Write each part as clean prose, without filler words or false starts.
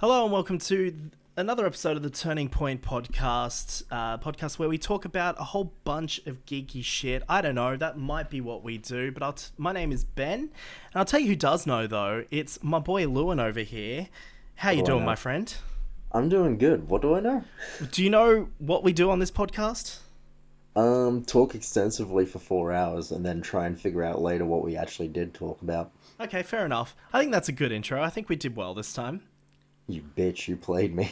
Hello and welcome to another episode of the Turning Point podcast where we talk about a whole bunch of geeky shit. I don't know, that might be what we do, but my name is Ben, and I'll tell you who does know though. It's my boy Lewin over here. How you doing, my friend? I'm doing good. What do I know? Do you know what we do on this podcast? Talk extensively for 4 hours and then try and figure out later what we actually did talk about. Okay, fair enough. I think that's a good intro. I think we did well this time. You bitch, you played me.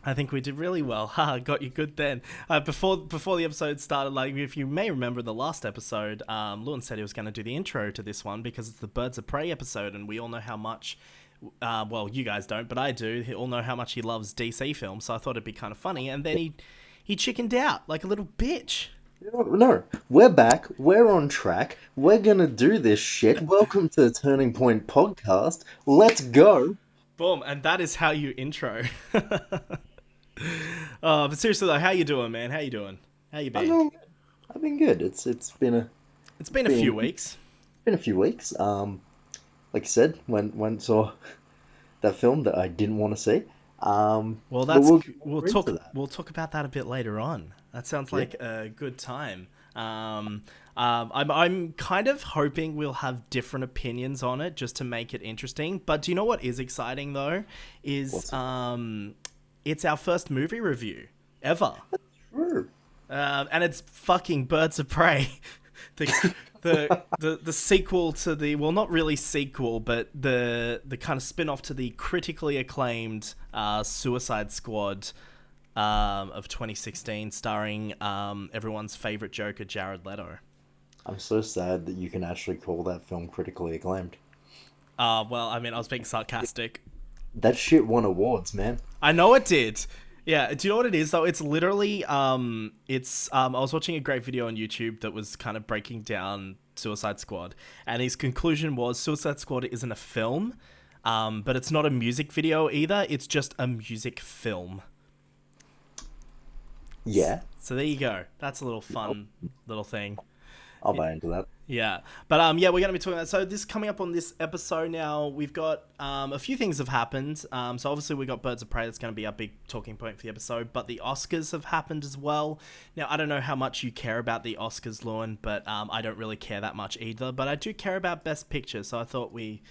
I think we did really well. Haha, got you good then. Before the episode started, like if you may remember the last episode, Lewin said he was going to do the intro to this one because it's the Birds of Prey episode, and we all know how much. Well, you guys don't, but I do. We all know how much he loves DC films, so I thought it'd be kind of funny. And then he chickened out like a little bitch. No, we're back. We're on track. We're gonna do this shit. Welcome to the Turning Point podcast. Let's go. Boom, and that is how you intro. But seriously though, how you doing, man? How you doing? How you I'm been? doing good. I've been good. It's been a few weeks. been a few weeks. Like I said, when saw that film that I didn't want to see. Well, But we'll we're into talk that. we'll talk about that a bit later on. That sounds Yeah. like a good time. I'm kind of hoping we'll have different opinions on it just to make it interesting. But do you know what is exciting though? Is What's it? it's our first movie review ever. True. And it's fucking Birds of Prey, the the sequel to the, well, not really sequel, but the kind of spin off to the critically acclaimed Suicide Squad of 2016, starring everyone's favorite Joker, Jared Leto. I'm so sad that you can actually call that film critically acclaimed. Well, I mean, I was being sarcastic. That shit won awards, man. I know it did. Yeah, do you know what it is though? It's literally I was watching a great video on YouTube that was kind of breaking down Suicide Squad, and his conclusion was Suicide Squad isn't a film, but it's not a music video either. It's just a music film. Yeah, So there you go. That's a little fun little thing. I'll buy into that. Yeah, but yeah, we're gonna be talking about. So this coming up on this episode now, we've got a few things have happened. So obviously we got Birds of Prey. That's gonna be our big talking point for the episode. But the Oscars have happened as well. Now I don't know how much you care about the Oscars, Lewin, but I don't really care that much either. But I do care about Best Picture, so I thought we,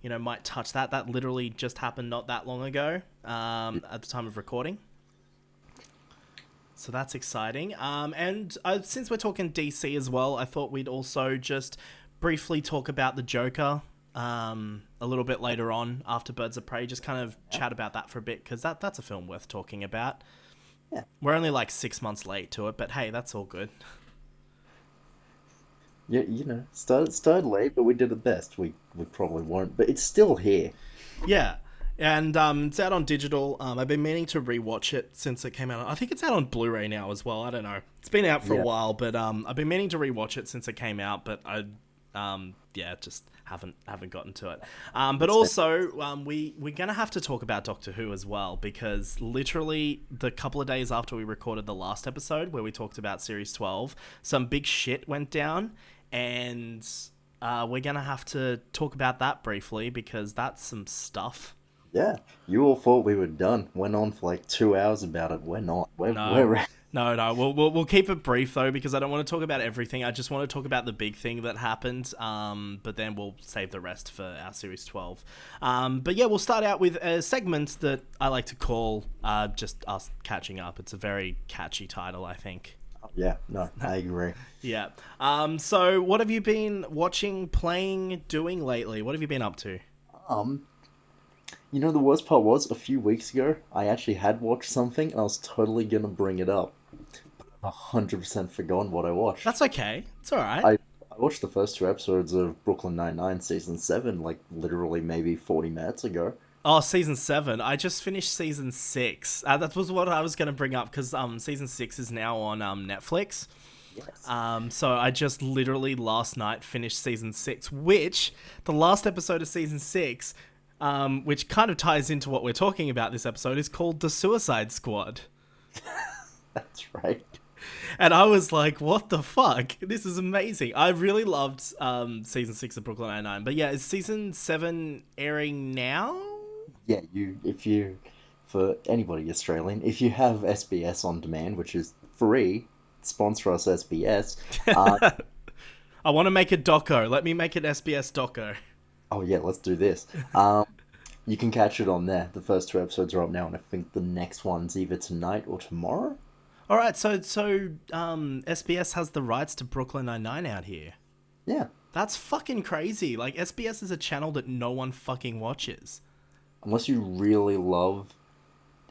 might touch that. That literally just happened not that long ago. At the time of recording. So that's exciting. And since we're talking DC as well, I thought we'd also just briefly talk about the Joker a little bit later on after Birds of Prey. Just kind of chat about that for a bit, because that's a film worth talking about. Yeah. We're only like 6 months late to it, but hey, that's all good. Yeah, started late, but we did it best. We probably won't, but it's still here. Yeah. And it's out on digital. I've been meaning to rewatch it since it came out. I think it's out on Blu-ray now as well. I don't know. It's been out for a Yeah. while, but I've been meaning to rewatch it since it came out. But just haven't gotten to it. But also, we're gonna have to talk about Doctor Who as well, because literally the couple of days after we recorded the last episode where we talked about Series 12, some big shit went down, and we're gonna have to talk about that briefly because that's some stuff. Yeah, you all thought we were done. Went on for like 2 hours about it. We're not. No, We're no. We'll keep it brief though, because I don't want to talk about everything. I just want to talk about the big thing that happened. But then we'll save the rest for our Series 12. But yeah, we'll start out with a segment that I like to call just us catching up. It's a very catchy title, I think. Yeah, no, I agree. Yeah. So what have you been watching, playing, doing lately? What have you been up to? Um, the worst part was a few weeks ago, I actually had watched something and I was totally gonna bring it up. 100% forgotten what I watched. That's okay. It's all right. I watched the first two episodes of Brooklyn Nine-Nine season 7, like literally maybe 40 minutes ago. Oh, season 7. I just finished season 6. That was what I was going to bring up, because season 6 is now on Netflix. Yes. So I just literally last night finished season 6, which the last episode of season 6, which kind of ties into what we're talking about this episode, is called The Suicide Squad. That's right. And I was like, what the fuck? This is amazing. I really loved season 6 of Brooklyn Nine-Nine. But yeah, is season 7 airing now? Yeah, for anybody Australian, if you have SBS on demand, which is free, sponsor us SBS. Uh, I want to make a doco. Let me make an SBS doco. oh yeah, let's do this. Um, you can catch it on there. The first two episodes are up now, and I think the next one's either tonight or tomorrow. All right, SBS has the rights to Brooklyn Nine-Nine out here. Yeah, That's fucking crazy. Like, SBS is a channel that no one fucking watches. unless you really love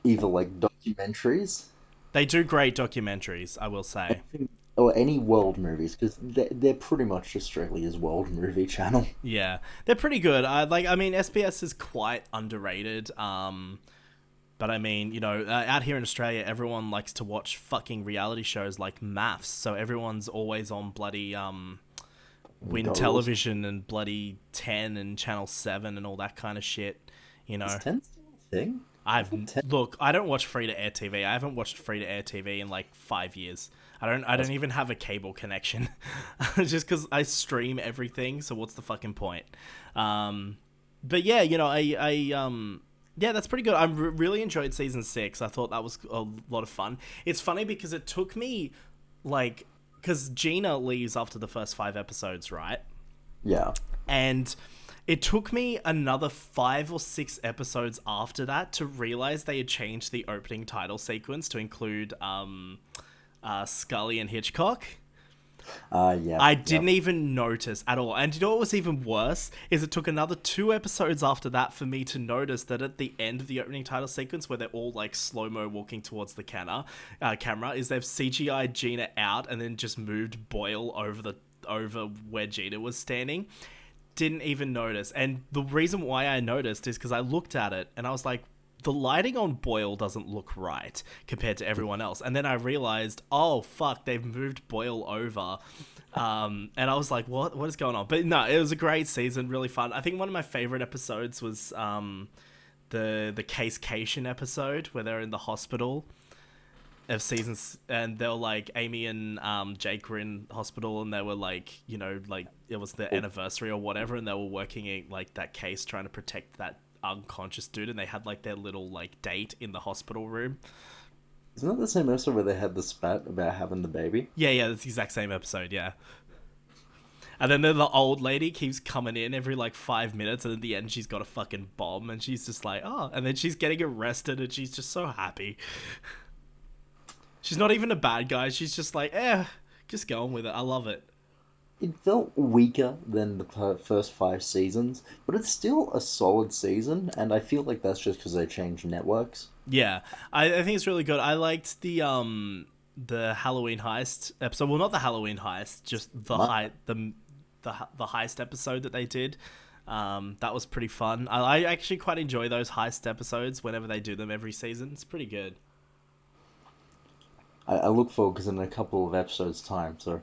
either like documentaries, They do great documentaries, I will say. anything, or any world movies, because they're pretty much Australia's world movie channel. Yeah, they're pretty good. I mean, SBS is quite underrated. But I mean, out here in Australia, everyone likes to watch fucking reality shows like Maths. So everyone's always on bloody Win Girls. Television and bloody 10 and Channel 7 and all that kind of shit. You Is know, 10 still a thing? I I've thought 10. look, I don't watch free to air TV. I haven't watched free to air TV in like 5 years. I don't That's even have a cable connection, just because I stream everything. So what's the fucking point? But yeah, yeah, that's pretty good. Really enjoyed season 6. I thought that was a lot of fun. It's funny because it took me like because Gina leaves after the first 5 episodes, right? yeah. And it took me another 5 or 6 episodes after that to realize they had changed the opening title sequence to include Scully and Hitchcock. Yeah, I yeah. didn't even notice at all. And you know what was even worse? Is it took another 2 episodes after that for me to notice that at the end of the opening title sequence, where they're all like slow-mo walking towards the camera, is they've CGI'd Gina out and then just moved Boyle over where Gina was standing. Didn't even notice. And the reason why I noticed is because I looked at it and I was like, the lighting on Boyle doesn't look right compared to everyone else. And then I realized, oh fuck, they've moved Boyle over. And I was like, what is going on? But no, it was a great season, really fun. I think one of my favorite episodes was the Case Cation episode where they're in the hospital of seasons, and they were like Amy and Jake were in hospital, and they were like, like it was the anniversary or whatever, and they were working in like that case trying to protect that unconscious dude, and they had like their little like date in the hospital room. Isn't that the same episode where they had the spat about having the baby? Yeah, that's the exact same episode. Yeah. And then the old lady keeps coming in every like 5 minutes, and at the end she's got a fucking bomb, and she's just like, oh, and then she's getting arrested, and she's just so happy. She's not even a bad guy. She's just like, just going with it. I love it. It felt weaker than the first 5 seasons, but it's still a solid season, and I feel like that's just because they changed networks. Yeah, I think it's really good. I liked the Halloween heist episode. Well, not the Halloween heist, just My, the heist episode that they did. That was pretty fun. I actually quite enjoy those heist episodes whenever they do them every season. It's pretty good. I look forward because in a couple of episodes' time, so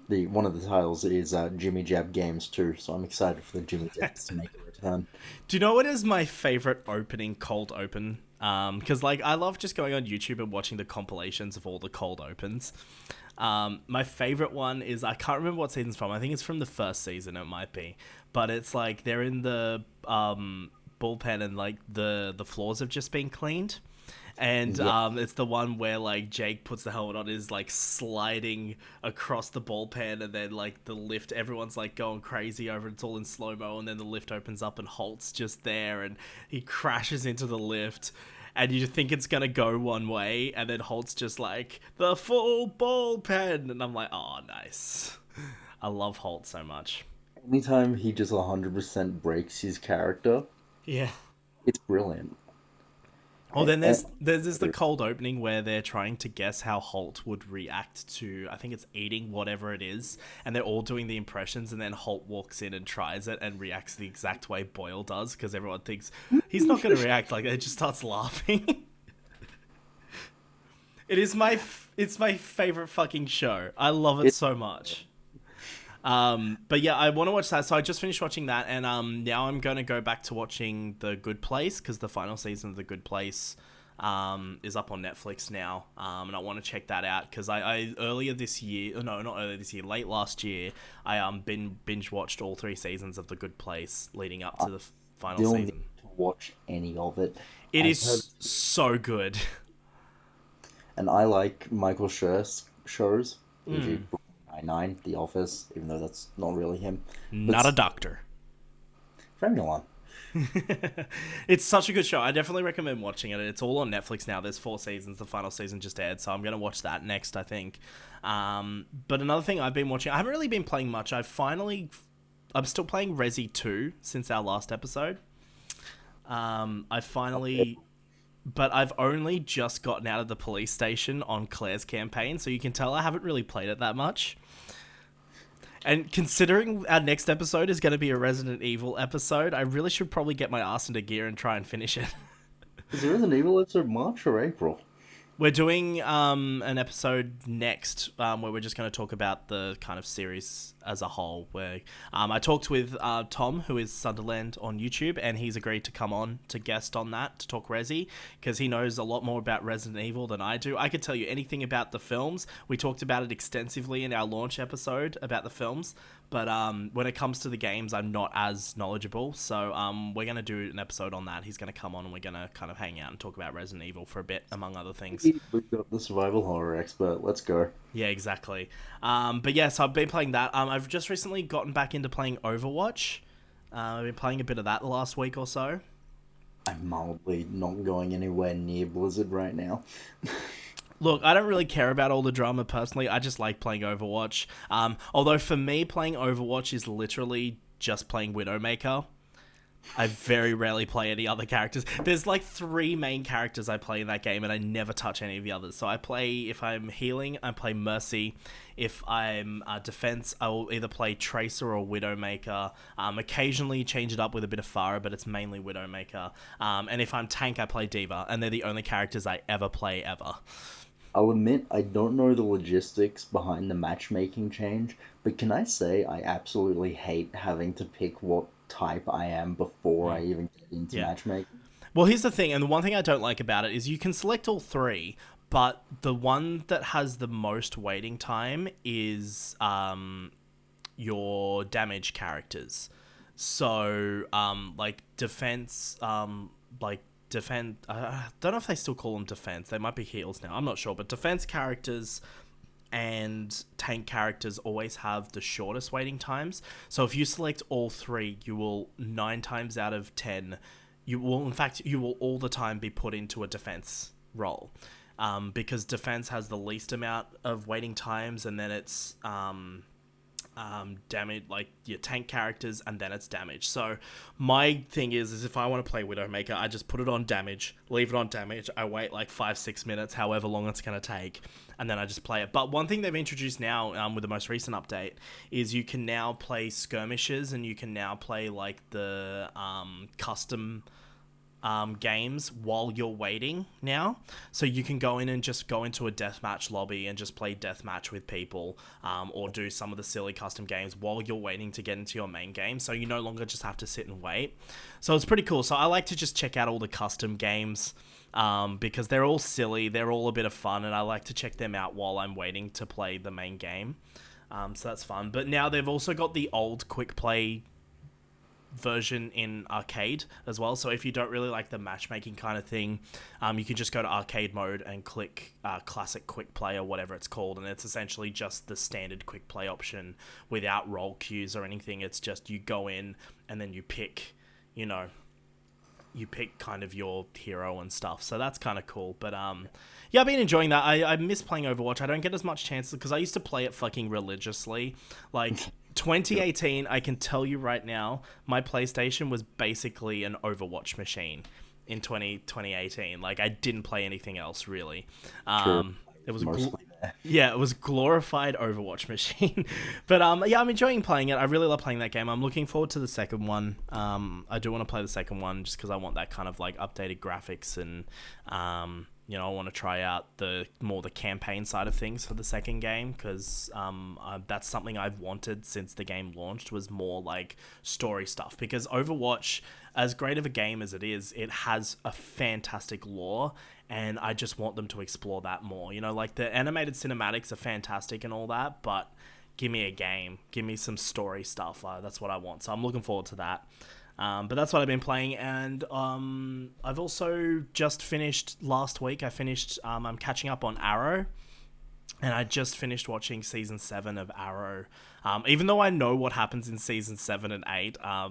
the one of the titles is Jimmy Jab Games too, so I'm excited for the Jimmy Jabs to make a return. Do you know what is my favorite opening cold open? Because like I love just going on YouTube and watching the compilations of all the cold opens. My favorite one is I can't remember what season's from. I think it's from the first season. It might be, but it's like they're in the bullpen and like the floors have just been cleaned. And Yeah, it's the one where like Jake puts the helmet on, is like sliding across the bullpen, and then like the lift, everyone's like going crazy over it. It's all in slow mo, and then the lift opens up and Holt's just there, and he crashes into the lift, and you think it's gonna go one way, and then Holt's just like the full bullpen, and I'm like, oh, nice. I love Holt so much. anytime he just 100% breaks his character, Yeah. it's brilliant. Oh, then And there's the cold opening where they're trying to guess how Holt would react to, I think it's eating whatever it is, and they're all doing the impressions, and then Holt walks in and tries it and reacts the exact way Boyle does, because everyone thinks he's not going to react like that. It just starts laughing. It's my favorite fucking show. I love it it, so much. But yeah, I want to watch that. So I just finished watching that, and now I'm going to go back to watching The Good Place, because the final season of The Good Place is up on Netflix now, and I want to check that out because I earlier this year, no, not earlier this year, late last year, I binge watched all 3 seasons of The Good Place leading up to the final the only season. watch any of it. It I've heard, is so good. and I like Michael Schur's shows, e.g. Mm, Brooklyn Nine-Nine, The Office, even though that's not really him. But not a still, doctor. Formula It's such a good show. I definitely recommend watching it. It's all on Netflix now. There's 4 seasons. The final season just aired, so I'm gonna watch that next, I think. But another thing I've been watching, I haven't really been playing much. I'm still playing Resi 2 since our last episode. I finally, but I've only just gotten out of the police station on Claire's campaign, so you can tell I haven't really played it that much. And considering our next episode is going to be a Resident Evil episode, I really should probably get my ass into gear and try and finish it. is there an Evil episode March or April? We're doing an episode next where we're just going to talk about the kind of series as a whole. Where I talked with Tom, who is Sunderland on YouTube, and he's agreed to come on to guest on that to talk Resi because he knows a lot more about Resident Evil than I do. I could tell you anything about the films. We talked about it extensively in our launch episode about the films, but when it comes to the games, I'm not as knowledgeable. So we're going to do an episode on that. He's going to come on and we're going to kind of hang out and talk about Resident Evil for a bit, among other things. We've got the survival horror expert. Let's go. Yeah, exactly. But yeah, so I've been playing that. I've just recently gotten back into playing Overwatch. I've been playing a bit of that the last week or so. I'm mildly not going anywhere near Blizzard right now. Look, I don't really care about all the drama personally. I just like playing Overwatch. Although for me, playing Overwatch is literally just playing Widowmaker. I very rarely play any other characters. There's like 3 main characters I play in that game, and I never touch any of the others. So I play, if I'm healing, I play Mercy. If I'm defense, I will either play Tracer or Widowmaker. Occasionally change it up with a bit of Pharah, but it's mainly Widowmaker. And if I'm tank, I play Diva, and they're the only characters I ever play ever. I'll admit I don't know the logistics behind the matchmaking change, but can I say I absolutely hate having to pick what type I am before I even get into Yeah. matchmaking? Well, here's the thing, and the one thing I don't like about it is you can select all 3, but the one that has the most waiting time is your damage characters. So, like defense, defend. I don't know if they still call them defense. They might be heals now. I'm not sure, but defense characters and tank characters always have the shortest waiting times. So if you select all 3, you will 9 times out of 10, you will all the time be put into a defense role, because defense has the least amount of waiting times, and then it's damage, like your tank characters, and then it's damage. So my thing is if I want to play Widowmaker, I just put it on damage, leave it on damage, I wait like 5-6 minutes, however long it's going to take, and then I just play it. But one thing they've introduced now, with the most recent update, is you can now play skirmishes, and you can now play like the custom games while you're waiting now. So you can go in and just go into a deathmatch lobby and just play deathmatch with people, or do some of the silly custom games while you're waiting to get into your main game. So you no longer just have to sit and wait. So it's pretty cool. So I like to just check out all the custom games, because they're all silly, they're all a bit of fun, and I like to check them out while I'm waiting to play the main game. So that's fun. But now they've also got the old quick play version in arcade as well. So if you don't really like the matchmaking kind of thing, you can just go to arcade mode and click classic quick play or whatever it's called, and it's essentially just the standard quick play option without roll queues or anything. It's just you go in and then you pick, you pick kind of your hero and stuff. So that's kind of cool. But yeah, I've been enjoying that. I miss playing Overwatch. I don't get as much chances because I used to play it fucking religiously. Like 2018, I can tell you right now, my PlayStation was basically an Overwatch machine in 2018. Like I didn't play anything else really. True. It was Mostly there. yeah, it was glorified Overwatch machine. But yeah, I'm enjoying playing it. I really love playing that game. I'm looking forward to the second one. I do want to play the second one just because I want that kind of like updated graphics, and I want to try out the campaign side of things for the second game, because that's something I've wanted since the game launched, was more like story stuff. Because Overwatch, as great of a game as it is, it has a fantastic lore, and I just want them to explore that more. Like the animated cinematics are fantastic and all that, but give me a game, give me some story stuff. That's what I want. So I'm looking forward to that. But that's what I've been playing, and I've also just finished last week. I'm catching up on Arrow, and I just finished watching season 7 of Arrow. Even though I know what happens in season 7 and 8, I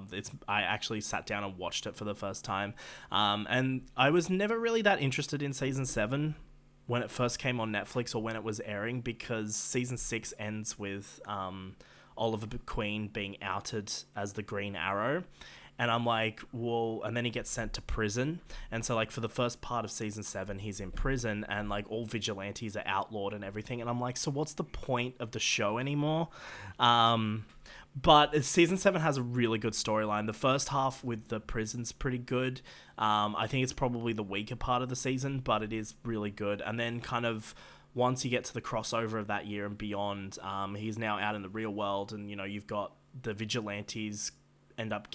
actually sat down and watched it for the first time. And I was never really that interested in season 7 when it first came on Netflix or when it was airing, because season 6 ends with Oliver Queen being outed as the Green Arrow. And I'm like, well, and then he gets sent to prison. And so, like, for the first part of season 7, he's in prison, and, like, all vigilantes are outlawed and everything. And I'm like, so what's the point of the show anymore? But season 7 has a really good storyline. The first half with the prison's pretty good. I think it's probably the weaker part of the season, but it is really good. And then kind of once you get to the crossover of that year and beyond, he's now out in the real world, and, you know, you've got the vigilantes end up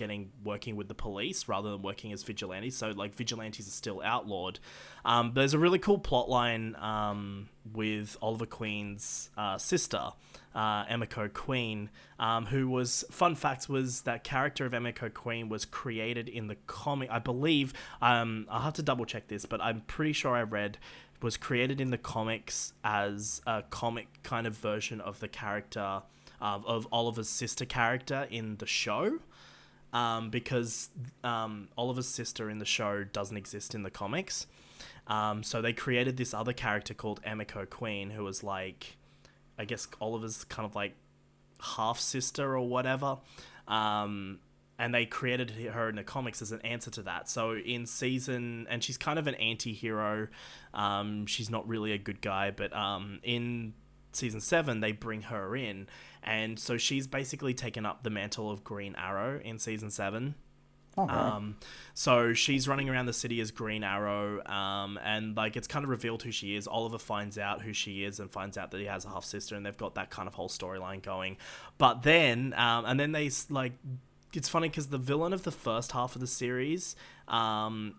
working with the police rather than working as vigilantes. So, like, vigilantes are still outlawed. There's a really cool plot line with Oliver Queen's sister, Emiko Queen, who was, fun facts, was that character of Emiko Queen was created in the comic, I believe. I'll have to double check this, but I'm pretty sure I read was created in the comics as a comic kind of version of the character of Oliver's sister character in the show. Because Oliver's sister in the show doesn't exist in the comics. So they created this other character called Emiko Queen, who was, like, I guess Oliver's kind of like half-sister or whatever. And they created her in the comics as an answer to that. So and she's kind of an anti-hero. She's not really a good guy, but in season 7, they bring her in. And so she's basically taken up the mantle of Green Arrow in season 7. Okay. So she's running around the city as Green Arrow, and, like, it's kind of revealed who she is. Oliver finds out who she is and finds out that he has a half-sister, and they've got that kind of whole storyline going. But then, and then they, like, it's funny because the villain of the first half of the series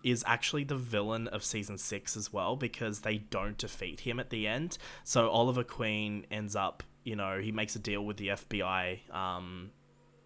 is actually the villain of season 6 as well, because they don't defeat him at the end. So Oliver Queen ends up, you know, he makes a deal with the FBI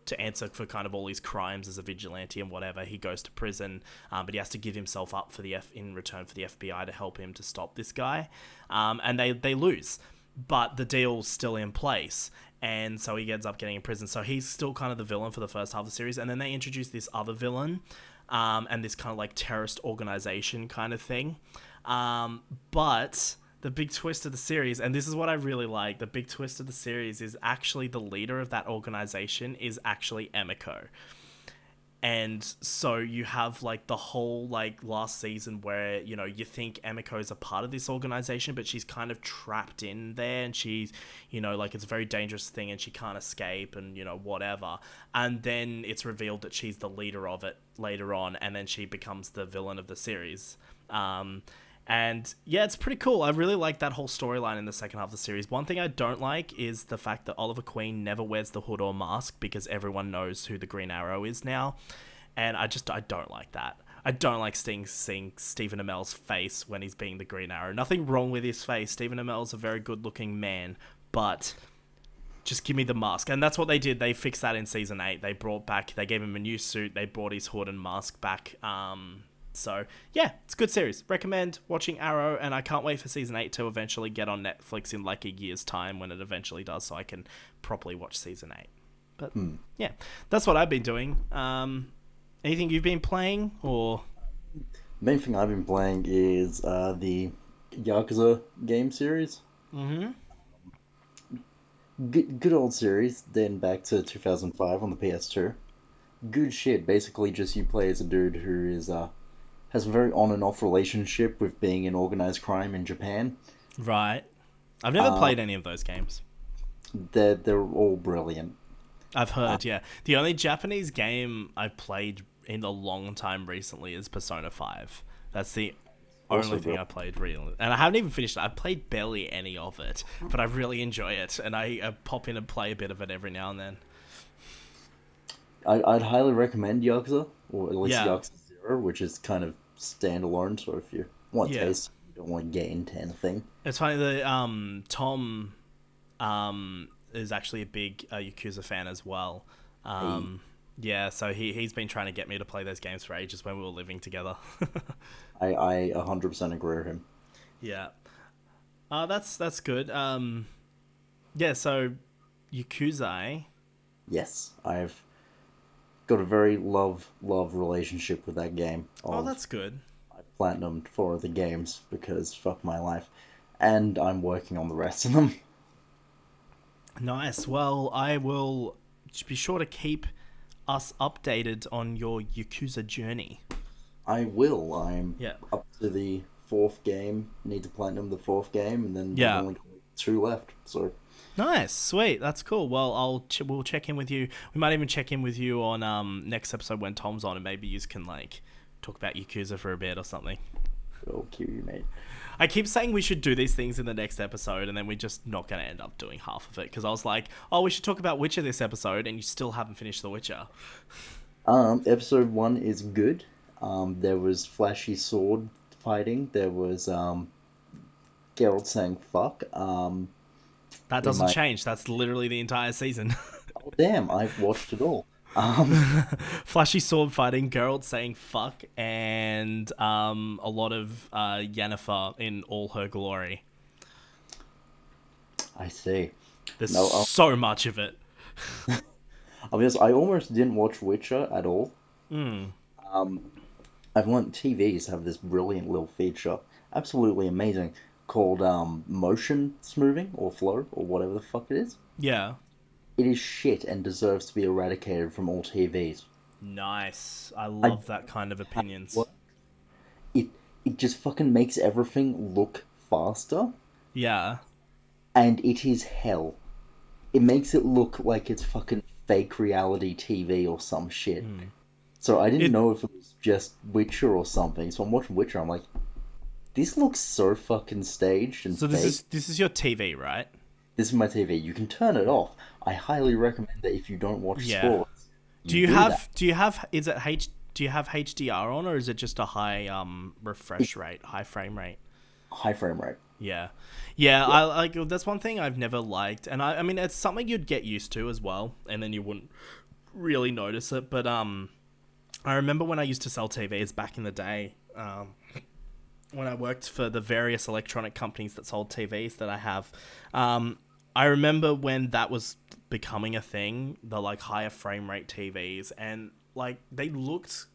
to answer for kind of all his crimes as a vigilante and whatever. He goes to prison, but he has to give himself up for in return for the FBI to help him to stop this guy. And they lose, but the deal's still in place. And so he ends up getting in prison. So he's still kind of the villain for the first half of the series. And then they introduce this other villain, and this kind of like terrorist organization kind of thing. But the big twist of the series, and this is what I really like, the big twist of the series is actually the leader of that organization is actually Emiko. And so you have, like, the whole, like, last season where, you know, you think Emiko is a part of this organization, but she's kind of trapped in there, and she's, you know, like, it's a very dangerous thing and she can't escape and, you know, whatever. And then it's revealed that she's the leader of it later on, and then she becomes the villain of the series. And yeah, it's pretty cool. I really like that whole storyline in the second half of the series. One thing I don't like is the fact that Oliver Queen never wears the hood or mask, because everyone knows who the Green Arrow is now. And I don't like that. I don't like seeing Stephen Amell's face when he's being the Green Arrow. Nothing wrong with his face. Stephen Amell's a very good looking man, but just give me the mask. And that's what they did. They fixed that in season 8. They gave him a new suit. They brought his hood and mask back. So, yeah, it's a good series. Recommend watching Arrow, and I can't wait for season 8 to eventually get on Netflix in, like, a year's time when it eventually does, so I can properly watch season 8. But, yeah, that's what I've been doing. Anything you've been playing, or...? Main thing I've been playing is the Yakuza game series. Mm-hmm. Good old series, then back to 2005 on the PS2. Good shit. Basically, just you play as a dude who has a very on and off relationship with being in organized crime in Japan. Right. I've never played any of those games. They're all brilliant. I've heard, yeah. The only Japanese game I've played in a long time recently is Persona 5. That's the only thing I played really. And I haven't even finished it. I've played barely any of it, but I really enjoy it. And I pop in and play a bit of it every now and then. I'd highly recommend Yakuza, or at least Yakuza 0, which is kind of standalone, so if you want taste, you don't want to get into anything. It's funny that Tom is actually a big Yakuza fan as well. Yeah, so he's been trying to get me to play those games for ages when we were living together. I 100% agree with him. Yeah. That's good. Yeah, so Yakuza, eh? Yes, I've got a very love relationship with that game. Oh, Of that's good. I platinumed 4 of the games because fuck my life, and I'm working on the rest of them. Nice. Well, I will be sure to keep us updated on your Yakuza journey. I will. I'm Yeah. up to the 4th game. Need to platinum the 4th game, and then I've Yeah. only got 2 left. So Nice, sweet, that's cool. Well, we'll check in with you. We might even check in with you on next episode when Tom's on, and maybe you can like talk about Yakuza for a bit or something. I'll kill you, mate. I keep saying we should do these things in the next episode, and then we're just not going to end up doing half of it because I was like, oh, we should talk about Witcher this episode, and you still haven't finished The Witcher. Episode 1 is good. There was flashy sword fighting. There was Geralt saying fuck. That We doesn't might. change. That's literally the entire season. Oh damn! I've watched it all. Um, Flashy sword fighting, Geralt saying fuck, and a lot of Yennefer in all her glory. I see. There's No, so much of it. I'll be honest. I almost didn't watch Witcher at all. Mm. Um, I've learned TVs have this brilliant little feature, absolutely amazing, called motion smoothing or flow or whatever the fuck it is. Yeah. It is shit and deserves to be eradicated from all TVs. Nice. I I love that kind of how opinions. it it just fucking makes everything look faster, Yeah. and it is hell. It makes it look like it's fucking fake reality TV or some shit. Mm. So I didn't It. know if it was just Witcher or something. So I'm watching Witcher. I'm like, this looks so fucking staged and So this fake. is this is your TV, right? This is my TV. You can turn it Yeah. off. I highly recommend that if you don't watch Yeah. sports, you do that. Do you have is it H do you have HDR on, or is it just a high refresh It's rate, high frame rate? high frame rate. Yeah. Yeah, Yeah. I like that's one thing I've never liked, and I mean it's something you'd get used to as well, and then you wouldn't really notice it, but I remember when I used to sell TVs back in the day, when I worked for the various electronic companies that sold TVs that I have. I remember when that was becoming a thing, the like higher frame rate TVs, and like they looked.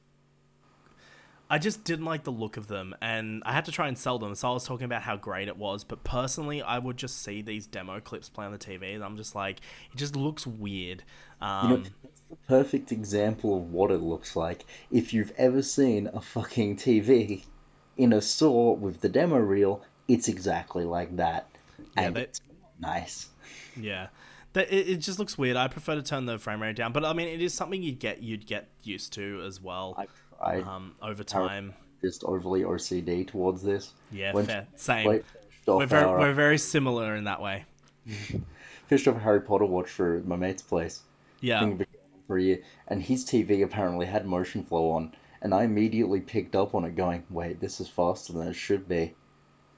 I just didn't like the look of them, and I had to try and sell them. So I was talking about how great it was, but personally, I would just see these demo clips play on the TV, and I'm just like, it just looks weird. You know, Um, that's the perfect example of what it looks like. If you've ever seen a fucking TV in a store with the demo reel, it's exactly like that. yeah, And they, it's nice. Yeah, it just looks weird. I prefer to turn the frame rate down, but I mean, it is something you'd get used to as well, I've tried. over Apparently, time. I'm just overly OCD towards this. Yeah, When fair, same. Blake finished off our We're very similar in that way. finished off a Harry Potter watch for my mate's place. Yeah, Thing had been going on for a year, and his TV apparently had motion flow on, and I immediately picked up on it, going, "Wait, this is faster than it should be."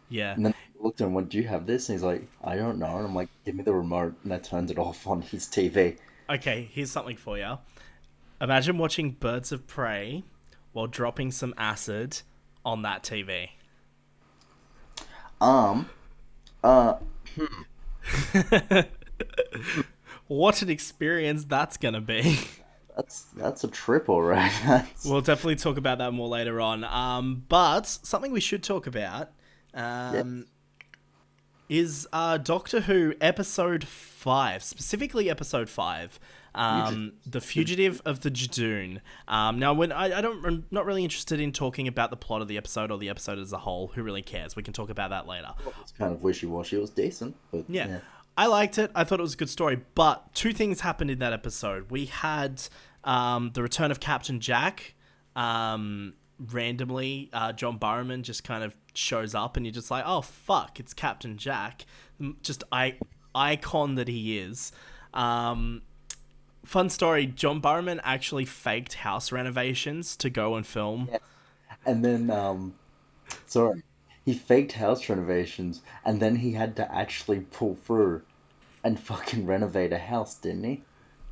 yeah. And then I looked at him and went, "Do you have this?" And he's like, "I don't know." And I'm like, "Give me the remote," and I turned it off on his TV. Okay, here's something for you. Imagine watching Birds of Prey while dropping some acid on that TV. Um, uh, What an experience that's gonna be. that's a trip, all right. That's We'll definitely talk about that more later on. But something we should talk about yeah. um, is Doctor Who episode 5, specifically episode 5, Fugitive. The Fugitive of the Jadoon. Now, I'm not really interested in talking about the plot of the episode or the episode as a whole. Who really cares? We can talk about that later. It's kind of wishy-washy. It was decent, but Yeah. yeah. I liked it. I thought it was a good story. But two things happened in that episode. We had the return of Captain Jack. Randomly, John Barrowman just kind of shows up, and you're just like, oh, fuck, it's Captain Jack. Just icon that he is. Fun story, John Barrowman actually faked house renovations to go and film. Yes. And then, sorry, he faked house renovations, and then he had to actually pull through and fucking renovate a house, didn't he?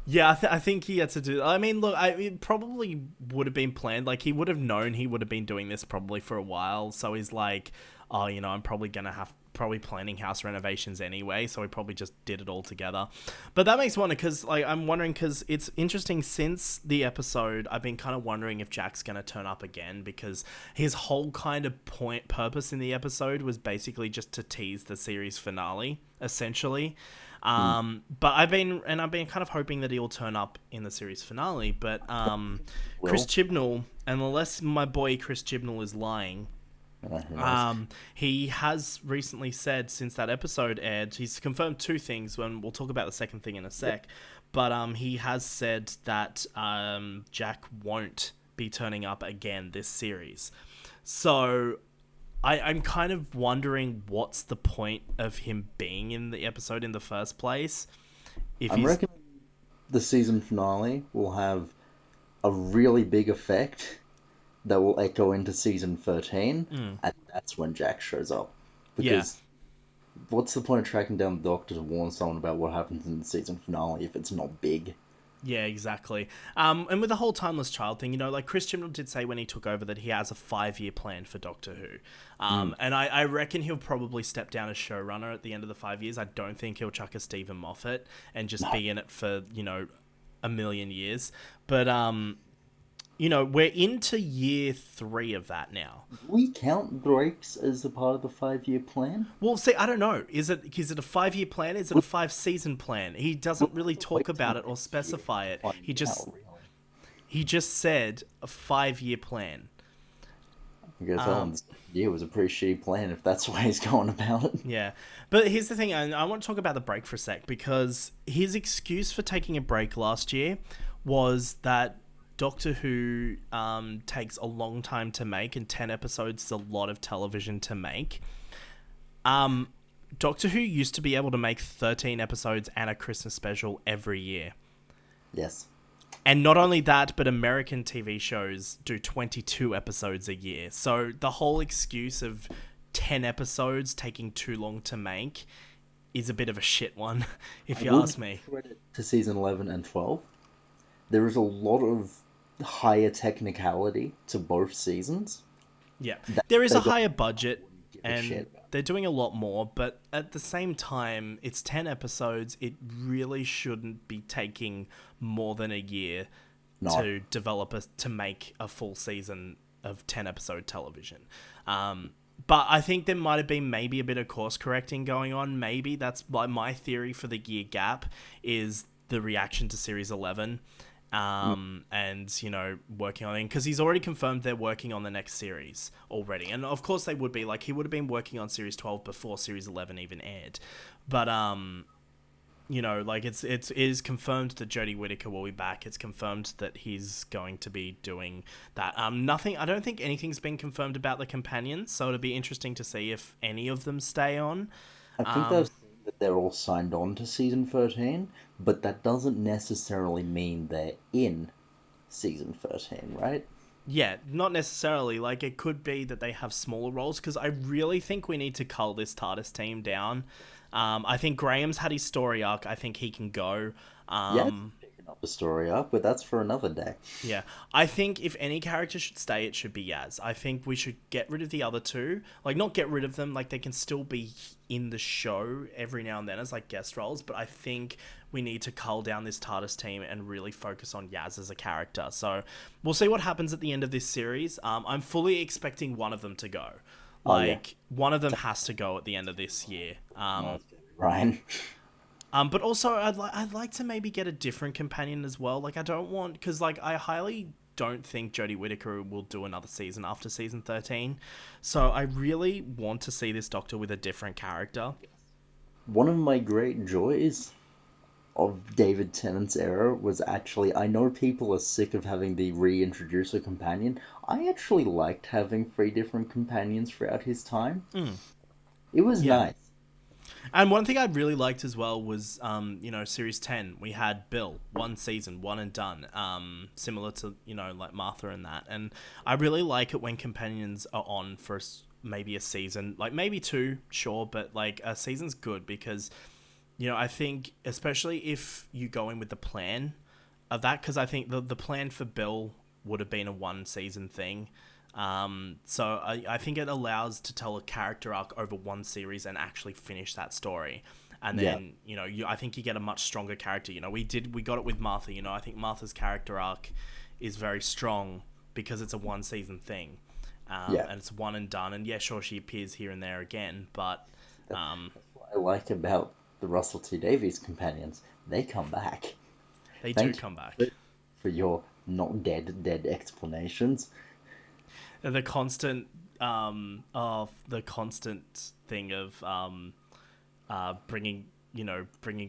Yeah, I think he had to do. I mean, look, it probably would have been planned. Like he would have known he would have been doing this probably for a while. So he's like, oh, I'm probably gonna have probably planning house renovations anyway. So he probably just did it all together. But that makes me wonder because I'm wondering because it's interesting since the episode. I've been kind of wondering if Jack's gonna turn up again because his whole kind of purpose in the episode was basically just to tease the series finale, essentially. Mm. But I've been kind of hoping that he'll turn up in the series finale. But Chris Will, Chibnall, and unless my boy Chris Chibnall is lying, who knows? he has recently said since that episode aired, he's confirmed two things. When we'll talk about the second thing in a sec, but he has said that Jack won't be turning up again this series. So I'm kind of wondering what's the point of him being in the episode in the first place. If I'm he's reckoning the season finale will have a really big effect that will echo into season 13, mm, and that's when Jack shows up. yeah, Because what's the point of tracking down the Doctor to warn someone about what happens in the season finale if it's not big? yeah, exactly. And with the whole timeless child thing, like Chris Chibnall did say when he took over that he has a 5-year plan for Doctor Who. Mm. And I reckon he'll probably step down as showrunner at the end of the 5 years. I don't think he'll chuck a Stephen Moffat and just No. be in it for a million years. But we're into year 3 of that now. Do we count breaks as a part of the 5-year plan? Well, see, I don't know. Is it a 5-year plan? Is it a We're 5-season plan? He we're doesn't gonna really have to wait talk till about it or next year specify to it. find He just out, really. he just said a 5-year plan. I guess that Um, one's year was a pretty shitty plan if that's the way he's going about it. yeah, but here's the thing. I want to talk about the break for a sec because his excuse for taking a break last year was that Doctor Who takes a long time to make, and 10 episodes is a lot of television to make. Um, Doctor Who used to be able to make 13 episodes and a Christmas special every year. Yes. And not only that, but American TV shows do 22 episodes a year. So the whole excuse of 10 episodes taking too long to make is a bit of a shit one, if I you will ask give me. credit to season 11 and 12. There is a lot of higher technicality to both seasons Yeah. that There is they a got higher budget wouldn't give a and shit about. they're doing a lot more, but at the same time, it's 10 episodes. It really shouldn't be taking more than a year No. to to make a full season of 10 episode television. But I think there might have been maybe a bit of course correcting going on. Maybe that's like my theory for the year gap is the reaction to series 11. And working on it because he's already confirmed they're working on the next series already, and of course they would be like he would have been working on series 12 before series 11 even aired, but like it is confirmed that Jodie Whittaker will be back. It's confirmed that he's going to be doing that. Nothing. I don't think anything's been confirmed about the companions, so it'll be interesting to see if any of them stay on. I think they've Um, seen that they're all signed on to season 13, but that doesn't necessarily mean they're in season 13, right? yeah, not necessarily. Like it could be that they have smaller roles because I really think we need to cull this TARDIS team down. I think Graham's had his story arc. I think he can go. Yeah, it's picking up a story up, but that's for another day. Yeah, I think if any character should stay, it should be Yaz. I think we should get rid of the other two. Like, not get rid of them. Like, they can still be in the show every now and then as, like, guest roles. But I think we need to cull down this TARDIS team and really focus on Yaz as a character. So, we'll see what happens at the end of this series. I'm fully expecting one of them to go. Oh yeah, Like, one of them has to go at the end of this year. no, it's gonna be Ryan. But also, I'd like to maybe get a different companion as well. Like, I don't want... Because, like, I highly don't think Jodie Whittaker will do another season after season 13. So I really want to see this Doctor with a different character. One of my great joys of David Tennant's era was actually I know people are sick of having the reintroduce a companion. I actually liked having 3 different companions throughout his time. Mm, It was yeah. nice. And one thing I really liked as well was, Series 10. We had Bill, one season, one and done. Similar to, like Martha and that. And I really like it when companions are on for maybe a season. Like, maybe 2, sure, but, like, a season's good because I think especially if you go in with the plan of that, because I think the plan for Bill would have been a one season thing. So I think it allows to tell a character arc over one series and actually finish that story. And Yeah, then, I think you get a much stronger character. We got it with Martha. I think Martha's character arc is very strong because it's a one season thing. yeah. And it's one and done. And yeah, sure, she appears here and there again, but That's what I like about the Russell T Davies companions. They come back. they do Thank come you back. for your not dead explanations. And the constant thing of bringing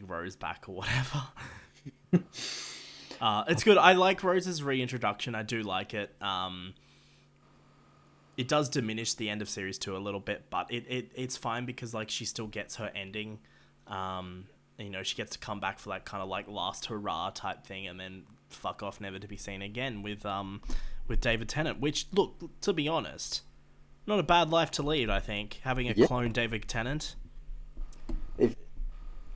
Rose back or whatever. It's good. I like Rose's reintroduction. I do like it. It does diminish the end of series 2 a little bit, but it's fine because like she still gets her ending. She gets to come back for that kind of like last hurrah type thing, and then fuck off, never to be seen again with David Tennant. Which, look, to be honest, not a bad life to lead. I think having a Yeah, clone David Tennant. if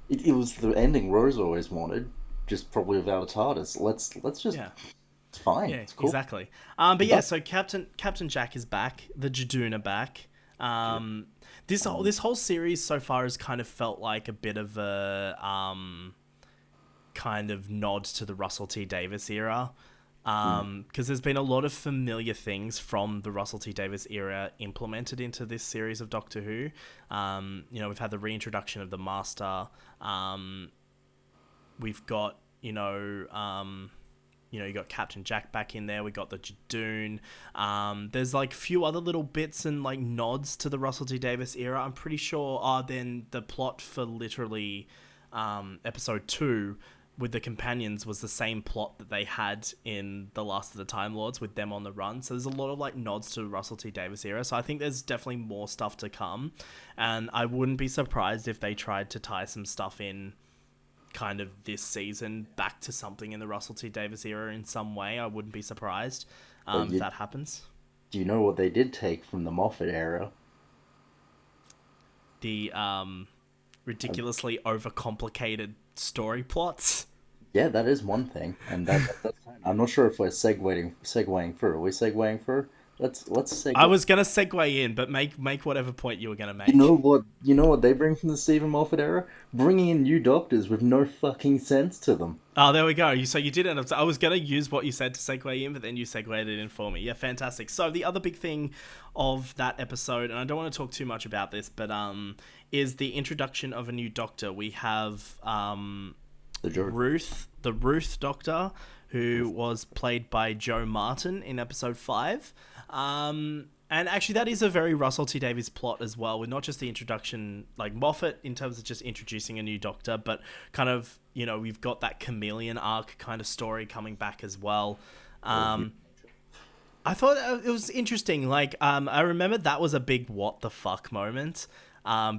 it was the ending Rose always wanted, just probably without a TARDIS. Let's just Yeah. it's fine. Yeah, It's cool. exactly. But yeah, But so Captain Jack is back. The Jadoon are back. Ju- This whole series so far has kind of felt like a bit of a kind of nod to the Russell T Davis era. mm, Because there's been a lot of familiar things from the Russell T Davis era implemented into this series of Doctor Who. We've had the reintroduction of the Master. We've got, you got Captain Jack back in there. We got the Jadoon. There's like a few other little bits and like nods to the Russell T Davis era. I'm pretty sure. Then the plot for literally episode 2 with the companions was the same plot that they had in the Last of the Time Lords with them on the run. So there's a lot of like nods to the Russell T Davis era. So I think there's definitely more stuff to come, and I wouldn't be surprised if they tried to tie some stuff in kind of this season back to something in the Russell T Davis era in some way. I wouldn't be surprised but if you that happens. do you know what they did take from the Moffat era? The Uh, ridiculously overcomplicated story plots. yeah, that is one thing, and that's fine. I'm not sure if we're segueing through. Are we segueing through? Let's I segue. was gonna segue in, but make whatever point you were gonna You know make. what? You know what they bring from the Stephen Moffat era? Bringing in new doctors with no fucking sense to them. Oh, there we go. So you did end up. I was gonna use what you said to segue in, but then you segued it in for me. Yeah, fantastic. So the other big thing of that episode, and I don't want to talk too much about this, but is the introduction of a new Doctor. We have The Joe. the Ruth Doctor, who was played by Joe Martin in episode 5. And actually, that is a very Russell T Davies plot as well, with not just the introduction, like Moffat, in terms of just introducing a new Doctor, but kind of, we've got that chameleon arc kind of story coming back as well. Oh, you. I thought it was interesting. Like, I remember that was a big what the fuck moment.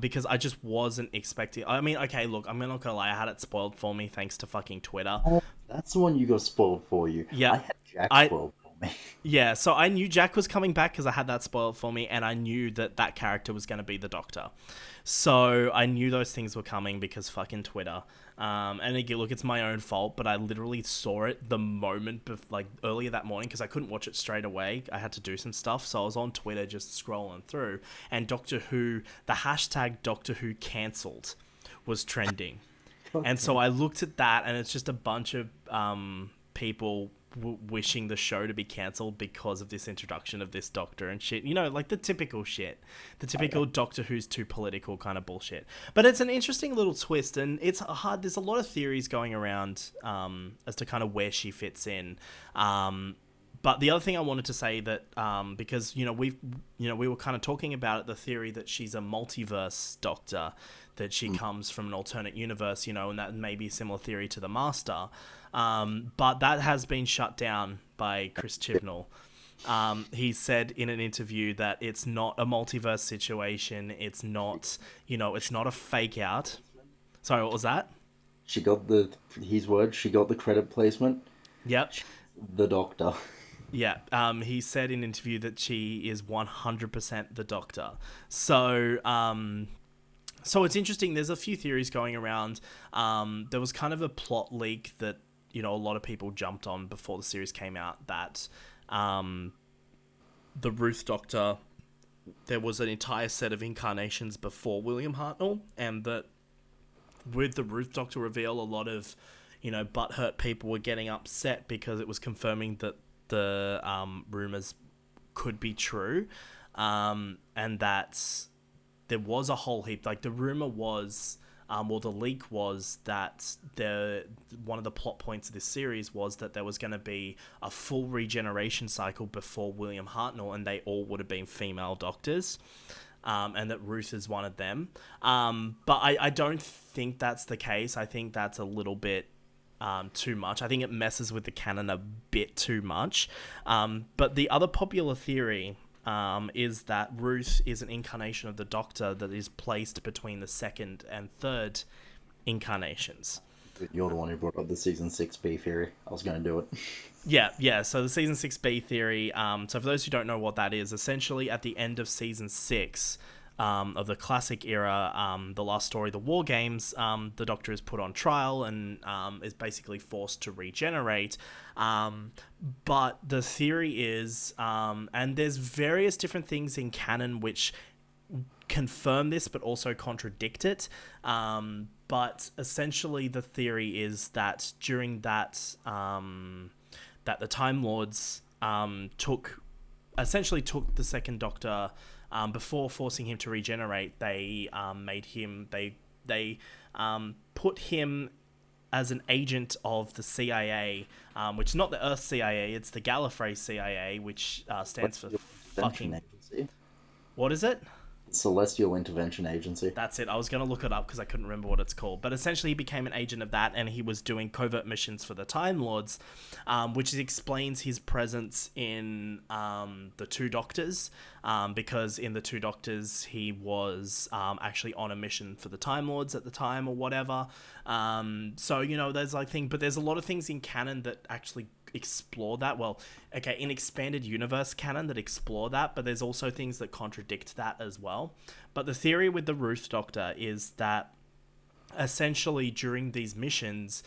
Because I just wasn't expecting. I mean, okay, look, I'm not gonna lie, I had it spoiled for me thanks to fucking Twitter. Oh, that's the one you got spoiled for you. Yeah, I had Jack I spoiled for me. yeah. So I knew Jack was coming back because I had that spoiled for me, and I knew that character was gonna be the Doctor. So I knew those things were coming because fucking Twitter. And again, look, it's my own fault, but I literally saw it the moment, like earlier that morning, because I couldn't watch it straight away. I had to do some stuff, so I was on Twitter just scrolling through, and Doctor Who, the hashtag Doctor Who cancelled, was trending. And so I looked at that, and it's just a bunch of people wishing the show to be cancelled because of this introduction of this Doctor and shit. Like the typical shit. The typical Doctor Who's too political kind of bullshit. But it's an interesting little twist, and it's hard. There's a lot of theories going around as to kind of where she fits in. But the other thing I wanted to say that because we were kind of talking about it, the theory that she's a multiverse Doctor, that she comes from an alternate universe, and that may be a similar theory to the Master. But that has been shut down by Chris Chibnall. He said in an interview that it's not a multiverse situation. It's not, it's not a fake out. Sorry, what was that? She got his word. She got the credit placement. Yep. She's the Doctor. Yeah, he said in an interview that she is 100% the Doctor. So, So it's interesting. There's a few theories going around. There was kind of a plot leak that a lot of people jumped on before the series came out that um, the Ruth Doctor, there was an entire set of incarnations before William Hartnell, and that with the Ruth Doctor reveal, a lot of butthurt people were getting upset because it was confirming that the rumors could be true, and that there was a whole heap. Like the rumor was, or the leak was that one of the plot points of this series was that there was going to be a full regeneration cycle before William Hartnell, and they all would have been female doctors, and that Ruth is one of them. But I don't think that's the case. I think that's a little bit too much. I think it messes with the canon a bit too much. But the other popular theory is that Ruth is an incarnation of the Doctor that is placed between the second and third incarnations. You're the one who brought up the season 6B theory. I was going to do it. Yeah. So the season 6B theory. So for those who don't know what that is, essentially at the end of season 6 of the classic era, the last story, the War Games, the Doctor is put on trial and is basically forced to regenerate. But the theory is, and there's various different things in canon which confirm this but also contradict it. But essentially the theory is that during that, that the Time Lords took the second Doctor. Before forcing him to regenerate, they put him as an agent of the CIA, which is not the Earth CIA, it's the Gallifrey CIA, which stands for fucking... Agency. What is it? Celestial Intervention Agency. That's it. I was going to look it up because I couldn't remember what it's called. But essentially, he became an agent of that, and he was doing covert missions for the Time Lords, which explains his presence in the Two Doctors, because in the Two Doctors, he was actually on a mission for the Time Lords at the time or whatever. So, there's but there's a lot of things in canon that actually explore that. Well, okay, in expanded universe canon that explore that, but there's also things that contradict that as well. But the theory with the Ruth Doctor is that essentially during these missions,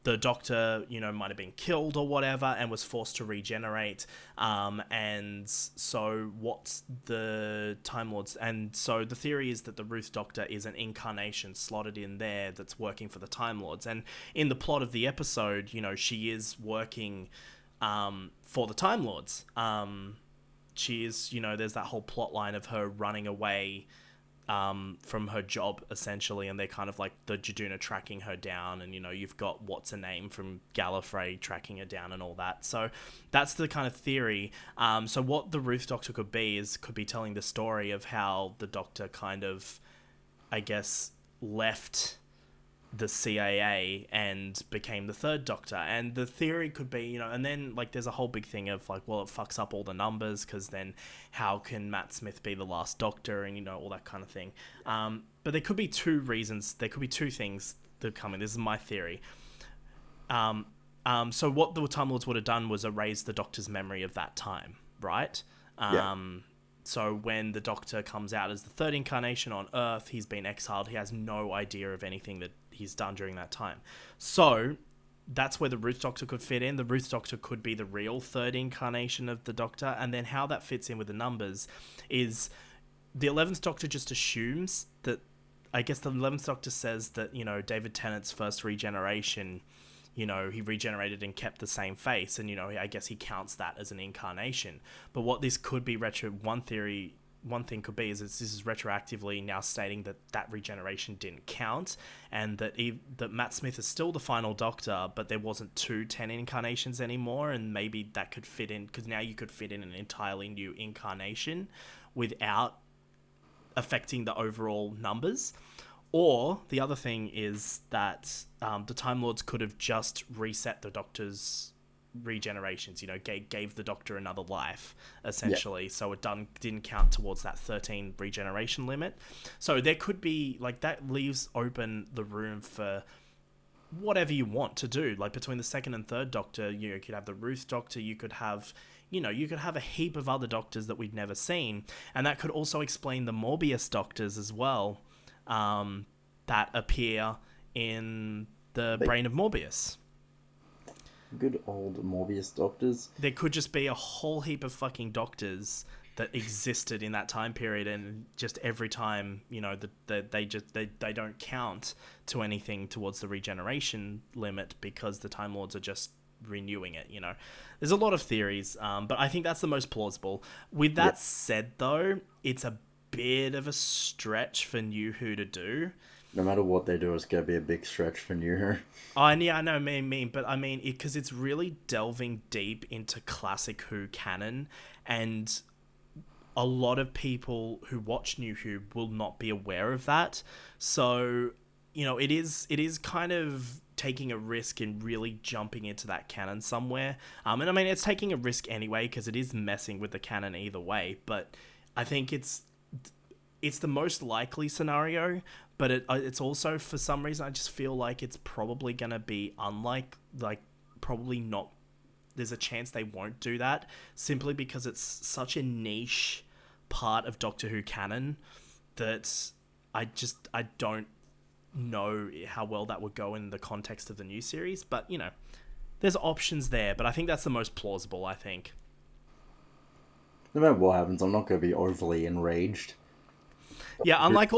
the Doctor, might have been killed or whatever and was forced to regenerate. And so what's the Time Lords? And so the theory is that the Ruth Doctor is an incarnation slotted in there that's working for the Time Lords. And in the plot of the episode, she is working for the Time Lords. She is, there's that whole plot line of her running away from her job, essentially, and they're kind of like the Jaduna tracking her down, and you've got what's her name from Gallifrey tracking her down and all that. So that's the kind of theory. So what the Ruth Doctor could be telling the story of how the Doctor kind of, I guess, left the CIA and became the third Doctor. And the theory could be, and then there's a whole big thing of it fucks up all the numbers, because then how can Matt Smith be the last Doctor, and all that kind of thing. But there could be two reasons, there could be two things that come in. This is my theory. So what the Time Lords would have done was erase the Doctor's memory of that time, right? Yeah. So when the Doctor comes out as the third incarnation on Earth, he's been exiled. He has no idea of anything that he's done during that time. So that's where the Ruth Doctor could fit in. The Ruth Doctor could be the real third incarnation of the Doctor. And then how that fits in with the numbers is the 11th Doctor just assumes that, I guess the 11th Doctor says that, David Tennant's first regeneration, he regenerated and kept the same face, and I guess he counts that as an incarnation. But what this could be one thing could be is this is retroactively now stating that regeneration didn't count, and that Matt Smith is still the final Doctor, but there wasn't 10 incarnations anymore, and maybe that could fit in, because now you could fit in an entirely new incarnation without affecting the overall numbers. Or the other thing is that the Time Lords could have just reset the Doctor's regenerations, gave the Doctor another life, essentially. Yeah. So it didn't count towards that 13 regeneration limit. So there could be, that leaves open the room for whatever you want to do. Between the second and third Doctor, you could have the Ruth Doctor, you could have, you could have a heap of other Doctors that we've never seen, and that could also explain the Morbius Doctors as well, that appear in the But brain of Morbius. good old Morbius Doctors. There could just be a whole heap of fucking Doctors that existed in that time period, and just every time, they don't count to anything towards the regeneration limit because the Time Lords are just renewing it. There's a lot of theories, but I think that's the most plausible. With that said, though, it's a bit of a stretch for New Who to do. No matter what they do, it's gonna be a big stretch for New Who. Yeah, I know, but I mean, because it's really delving deep into classic Who canon, and a lot of people who watch New Who will not be aware of that. So, it is kind of taking a risk in really jumping into that canon somewhere. And I mean, it's taking a risk anyway because it is messing with the canon either way. But I think it's the most likely scenario. But it's also, for some reason, I just feel like it's probably gonna be probably not. There's a chance they won't do that simply because it's such a niche part of Doctor Who canon that I don't know how well that would go in the context of the new series. But, there's options there, but I think that's the most plausible, I think. No matter what happens, I'm not gonna be overly enraged. Yeah, unlike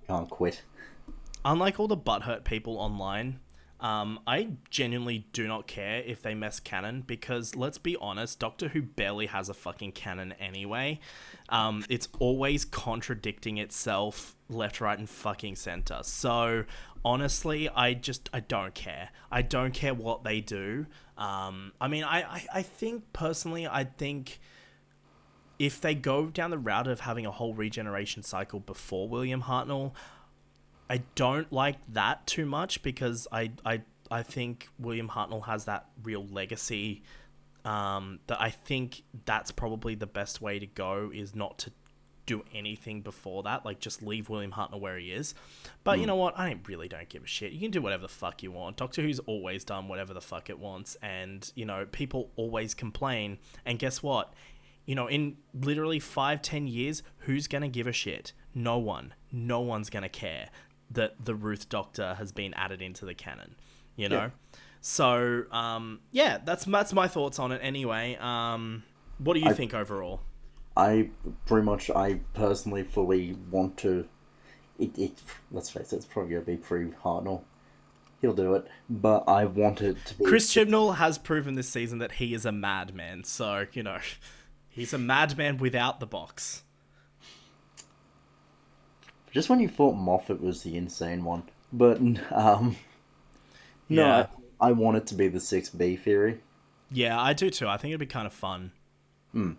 Can't quit. all the butthurt people online, I genuinely do not care if they mess canon, because let's be honest, Doctor Who barely has a fucking canon anyway. It's always contradicting itself left, right, and fucking center. So honestly, I don't care. I don't care what they do. I mean, I think personally, if they go down the route of having a whole regeneration cycle before William Hartnell, I don't like that too much, because I think William Hartnell has that real legacy, that I think that's probably the best way to go, is not to do anything before that. Like, just leave William Hartnell where he is. But you know what? I really don't give a shit. You can do whatever the fuck you want. Doctor Who's always done whatever the fuck it wants, and, people always complain. And guess what? In literally 5-10 years, who's going to give a shit? No one. No one's going to care that the Ruth Doctor has been added into the canon, Yeah. So, that's my thoughts on it anyway. What do you think overall? I personally fully want to. Let's face it, it's probably gonna be pre-Hartnell. He'll do it, but I want it to be. Chris Chibnall has proven this season that he is a madman, so, he's a madman without the box. Just when you thought Moffat was the insane one, but no, Yeah. I want it to be the 6B theory. Yeah, I do too. I think it'd be kind of fun. And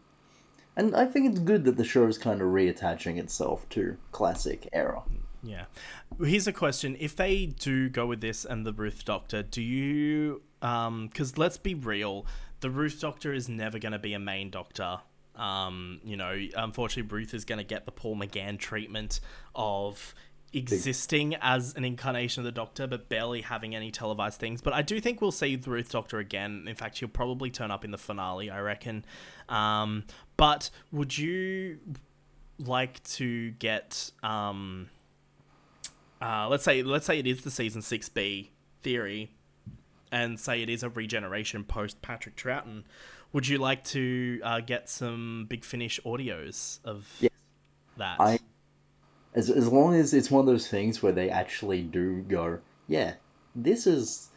I think it's good that the show is kind of reattaching itself to classic era. Yeah. Here's a question. If they do go with this and the Ruth Doctor, do you... Because let's be real, the Ruth Doctor is never going to be a main Doctor. Unfortunately, Ruth is going to get the Paul McGann treatment of existing as an incarnation of the Doctor, but barely having any televised things. But I do think we'll see the Ruth Doctor again. In fact, she'll probably turn up in the finale, I reckon. But would you like to get... let's say it is the season 6B theory, and say it is a regeneration post Patrick Troughton. Would you like to get some Big Finish audios of that? As long as it's one of those things where they actually do go, yeah, this is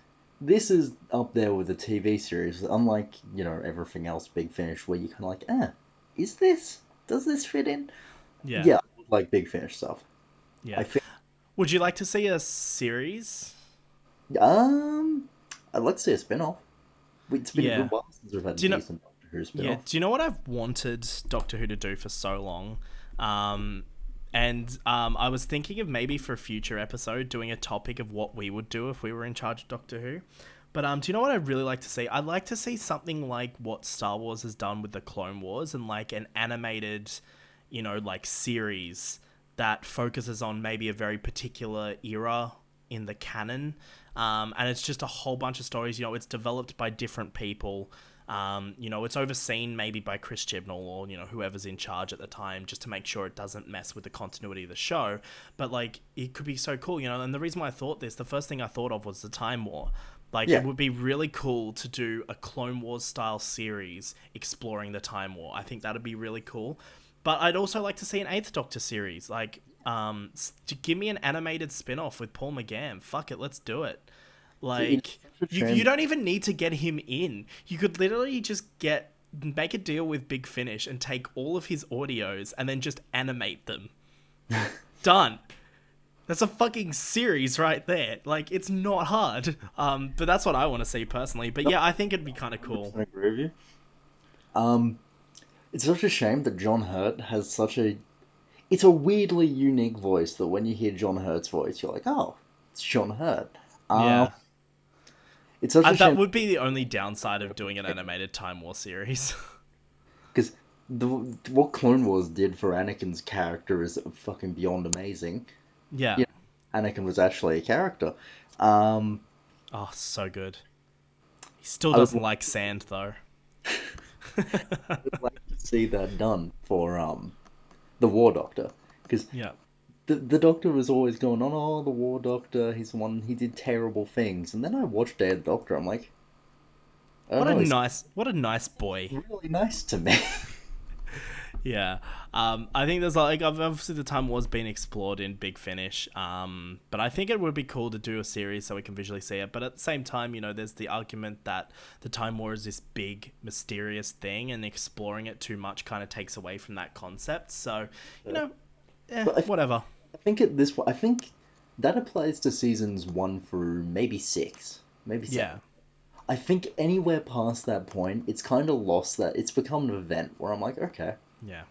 up there with the TV series. Unlike everything else Big Finish, where you kind of like, does this fit in? Yeah, like Big Finish stuff. Yeah. I think. Would you like to see a series? I'd like to see a spin-off. It's been a good while since we've had a decent Doctor Who spin-off. Yeah, do you know what I've wanted Doctor Who to do for so long? I was thinking of maybe for a future episode doing a topic of what we would do if we were in charge of Doctor Who. But do you know what I'd really like to see? I'd like to see something like what Star Wars has done with the Clone Wars, and like an animated, series that focuses on maybe a very particular era in the canon. And it's just a whole bunch of stories. It's developed by different people. It's overseen maybe by Chris Chibnall or whoever's in charge at the time, just to make sure it doesn't mess with the continuity of the show. But like, it could be so cool, And the reason why I thought this, the first thing I thought of was the Time War. Like, it Yeah, would be really cool to do a Clone Wars style series exploring the Time War. I think that'd be really cool. But I'd also like to see an Eighth Doctor series. Like, to give me an animated spin off with Paul McGann. Fuck it, let's do it. it's Like, such a you shame. don't even need to get him in. You could literally just make a deal with Big Finish and take all of his audios and then just animate them. Done. That's a fucking series right there. Like, it's not hard. But that's what I want to see personally. But yeah, I think it'd be kind of cool. 100% agree with you. Um, it's such a shame that John Hurt has such a. It's a weirdly unique voice that when you hear John Hurt's voice, you're like, oh, it's John Hurt. Um, Yeah. it's such a That shame would be the only downside of doing an animated Time War series. because the what Clone Wars did for Anakin's character is fucking beyond amazing. Yeah. You know, Anakin was actually a character. Um, Oh, so good. He still I would, doesn't like sand, though. would like to see that done for the War Doctor because Yeah. the Doctor was always going on, oh, the War Doctor, he's the one, he did terrible things. And then I watched Day of the Doctor, I'm like, I don't know, he's What a nice boy. really nice to me. Yeah. I think there's like, obviously the Time War's been explored in Big Finish. But I think it would be cool to do a series so we can visually see it. But at the same time, there's the argument that the Time War is this big, mysterious thing, and exploring it too much kind of takes away from that concept. So, But whatever. I think at this point, I think that applies to seasons 1 through maybe 6, maybe 7. Yeah. I think anywhere past that point, it's kind of lost that. It's become an event where I'm like, okay, Yeah.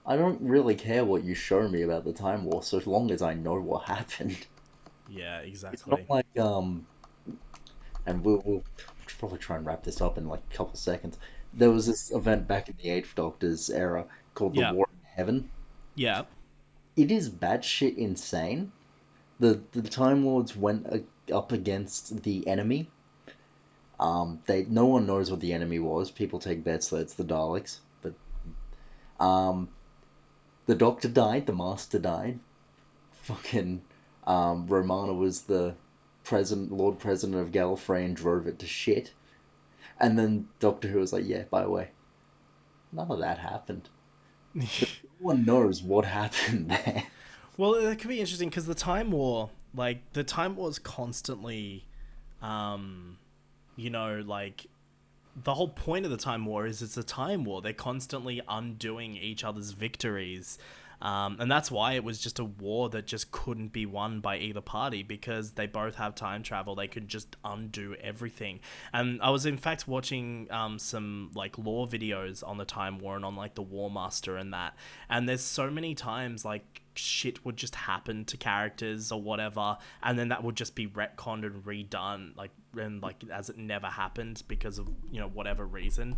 I don't really care what you show me about the Time War, so long as I know what happened. Yeah, It's not exactly. like and we'll probably try and wrap this up in like a couple seconds. There was this event back in the Eighth Doctor's era called the Yeah. War in Heaven. Yeah. It is batshit insane. The Time Lords went up against the enemy. They no one knows what the enemy was. People take bets that it's the Daleks, but um, the Doctor died. The Master died. Fucking Romana was the Lord President of Gallifrey and drove it to shit. And then Doctor Who was like, yeah, by the way, none of that happened. So no one knows what happened there. Well, it could be interesting because the Time War is constantly, um, like the whole point of the Time War is it's a time war. They're constantly undoing each other's victories. And that's why it was just a war that just couldn't be won by either party because they both have time travel. They could just undo everything. And I was in fact watching some like lore videos on the Time War and on like the War Master and that. And there's so many times like shit would just happen to characters or whatever, and then that would just be retconned and redone like as it never happened because of whatever reason.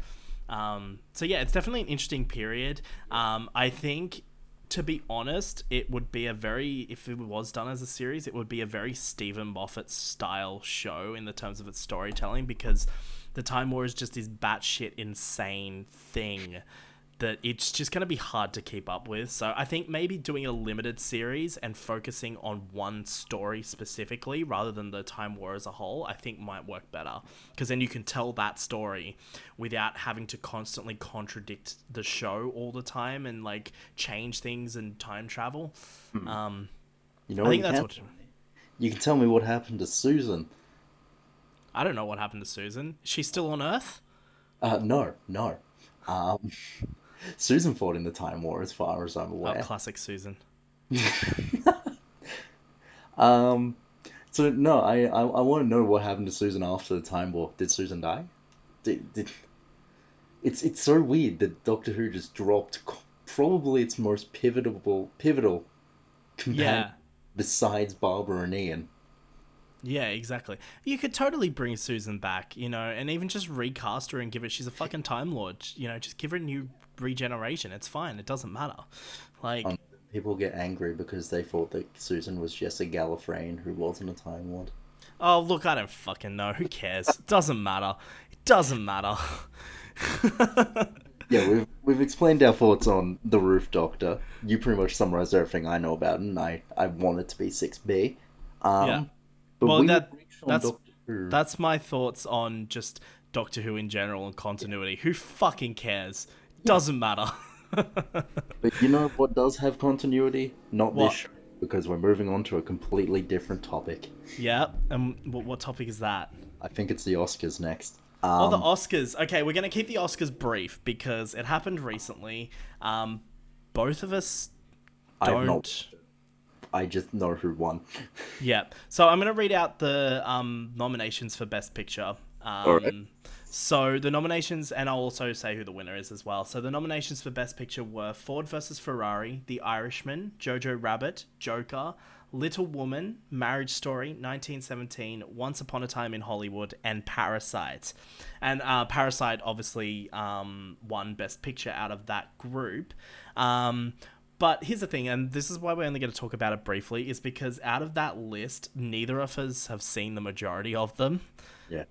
So yeah, it's definitely an interesting period. I think, to be honest, it would be if it was done as a series, it would be a very Stephen Moffat style show in the terms of its storytelling, because the Time War is just this batshit insane thing that it's just going to be hard to keep up with. So I think maybe doing a limited series and focusing on one story specifically rather than the Time War as a whole, I think might work better. Because then you can tell that story without having to constantly contradict the show all the time and like change things and time travel. Um, You know I what think you that's can? what... You can tell me what happened to Susan. I don't know what happened to Susan. Is she still on Earth? No, no. Um, Susan fought in the Time War, as far as I'm Oh, aware. classic Susan. Um, so no, I want to know what happened to Susan after the Time War. Did Susan die? Did it's so weird that Doctor Who just dropped probably its most pivotal companion Yeah. besides Barbara and Ian. Yeah, exactly. You could totally bring Susan back, and even just recast her and give it. She's a fucking Time Lord, just give her a new regeneration. It's fine. It doesn't matter. Um, Like, People get angry because they thought that Susan was just a Gallifreyan who wasn't a Time Lord. oh, look, I don't fucking know. Who cares? It doesn't matter. It Doesn't matter. Yeah, we've explained our thoughts on the Ruth Doctor. You pretty much summarized everything I know about it, and I want it to be 6B. Yeah. Um, but Well, we reached on that's Doctor Who. that's my thoughts on just Doctor Who in general and continuity. Who fucking cares? Yeah, Doesn't matter. but you know what does have continuity? Not this What? show, because we're moving on to a completely different topic. Yeah. And what topic is that? I think it's the Oscars next. Oh, the Oscars. Okay, we're gonna keep the Oscars brief because it happened recently. Um, both of us I've not. don't. I just know who won. Yeah. So I'm gonna read out the nominations for Best Picture. All right. So the nominations, and I'll also say who the winner is as well. So the nominations for Best Picture were Ford versus Ferrari, The Irishman, Jojo Rabbit, Joker, Little Woman, Marriage Story, 1917, Once Upon a Time in Hollywood, and Parasite. And Parasite obviously won Best Picture out of that group. But here's the thing, and this is why we're only going to talk about it briefly, is because out of that list, neither of us have seen the majority of them. Yeah.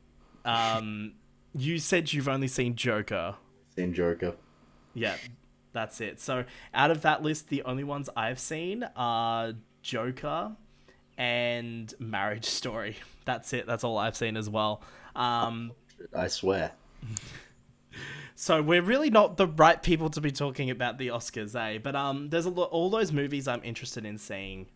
You said you've only seen Joker. Seen Joker. Yeah, that's it. So out of that list, the only ones I've seen are Joker and Marriage Story. That's it. That's all I've seen as well. I swear. So we're really not the right people to be talking about the Oscars, eh? But there's all those movies I'm interested in seeing.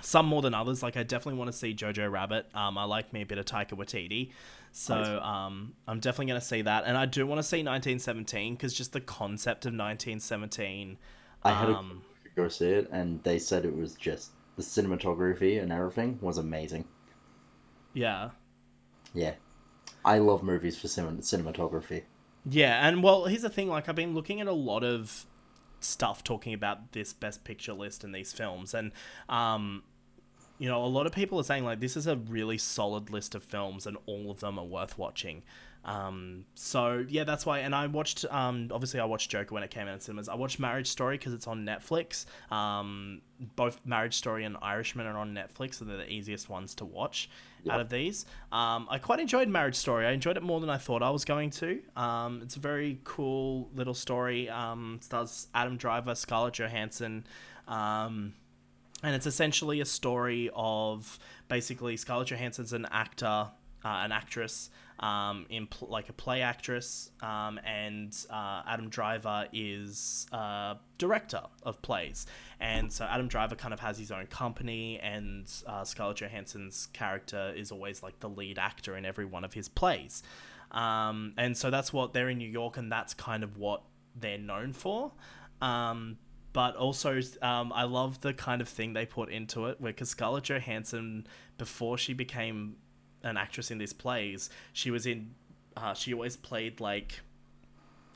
Some more than others. Like I definitely want to see Jojo Rabbit. I like me a bit of Taika Waititi, so I'm definitely going to see that. And I do want to see 1917 because just the concept of 1917. I had a go see it, and they said it was just the cinematography and everything was amazing. Yeah. Yeah, I love movies for cinematography. Yeah, and well, here's the thing. Like I've been looking at a lot of stuff talking about this Best Picture list and these films, and a lot of people are saying like this is a really solid list of films and all of them are worth watching. So yeah, that's why. And I watched, obviously I watched Joker when it came out in cinemas. I watched Marriage Story because it's on Netflix. Both Marriage Story and Irishman are on Netflix, so they're the easiest ones to watch out of these. I quite enjoyed Marriage Story. I enjoyed it more than I thought I was going to. It's a very cool little story. Stars Adam Driver, Scarlett Johansson, and it's essentially a story of basically Scarlett Johansson's an actor, an actress, like a play actress, and Adam Driver is a director of plays. And so Adam Driver kind of has his own company, and Scarlett Johansson's character is always like the lead actor in every one of his plays. And so that's what they're in New York, and that's kind of what they're known for. But also, I love the kind of thing they put into it, because Scarlett Johansson, before she became an actress in these plays, she was in, she always played like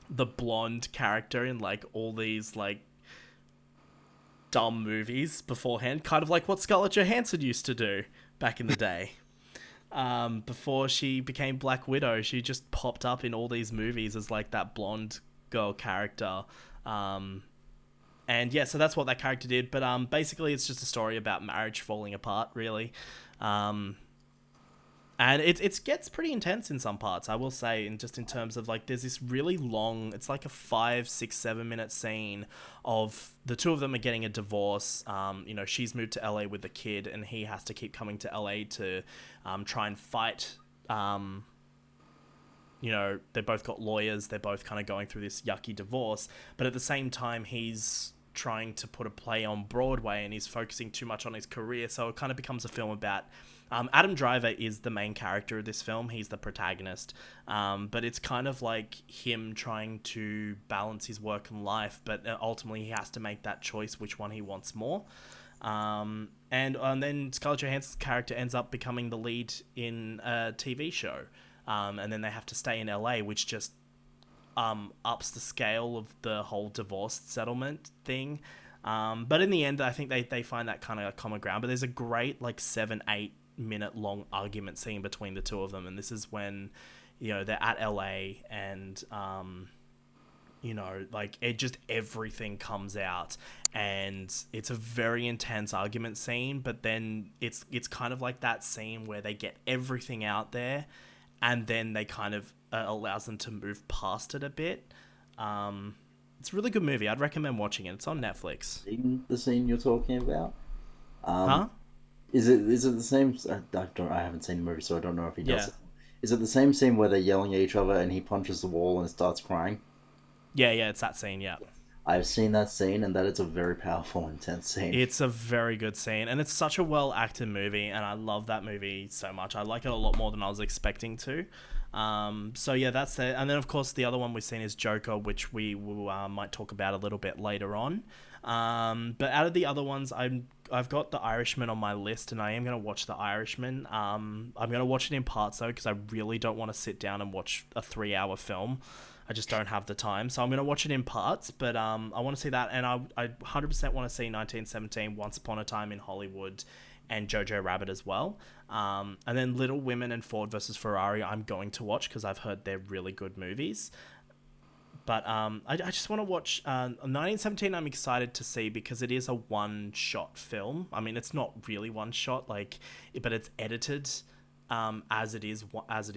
the blonde character in like all these like dumb movies beforehand, kind of like what Scarlett Johansson used to do back in the day. Before she became Black Widow, she just popped up in all these movies as like that blonde girl character. And yeah, so that's what that character did. But basically, it's just a story about marriage falling apart, really. And it gets pretty intense in some parts, I will say, and just in terms of like, there's this really long, it's like a 5, 6, 7 minute scene of the two of them are getting a divorce. She's moved to LA with the kid, and he has to keep coming to LA to try and fight. They both got lawyers. They're both kind of going through this yucky divorce, but at the same time, he's trying to put a play on Broadway, and he's focusing too much on his career. So it kind of becomes a film about Adam Driver is the main character of this film. He's the protagonist. But it's kind of like him trying to balance his work and life, but ultimately he has to make that choice, which one he wants more. And then Scarlett Johansson's character ends up becoming the lead in a TV show. And then they have to stay in LA, which just ups the scale of the whole divorce settlement thing. But in the end, I think they find that kind of common ground. But there's a great like 7-8 minute long argument scene between the two of them, and this is when they're at LA, and like it just everything comes out, and it's a very intense argument scene. But then it's kind of like that scene where they get everything out there, and then they kind of allows them to move past it a bit. It's a really good movie. I'd recommend watching it. It's on Netflix. Seen the scene you're talking about? Um, Huh? is it the same? I haven't seen the movie, so I don't know if he does Yeah. it. Is it the same scene where they're yelling at each other and he punches the wall and starts crying? Yeah, yeah, it's that scene, yeah. I've seen that scene, and that is a very powerful, intense scene. It's a very good scene, and it's such a well acted movie, and I love that movie so much. I like it a lot more than I was expecting to. So yeah, that's it. And then of course the other one we've seen is Joker, which we will, might talk about a little bit later on. But out of the other ones, I've got The Irishman on my list, and I am going to watch The Irishman. I'm going to watch it in parts though, because I really don't want to sit down and watch a 3 hour film. I just don't have the time, so I'm gonna watch it in parts. But I want to see that, and I 100% want to see 1917, Once Upon a Time in Hollywood, and Jojo Rabbit as well. And then Little Women and Ford versus Ferrari, I'm going to watch because I've heard they're really good movies. But I just want to watch 1917. I'm excited to see because it is a one-shot film. I mean, it's not really one shot, like, but it's edited as it is as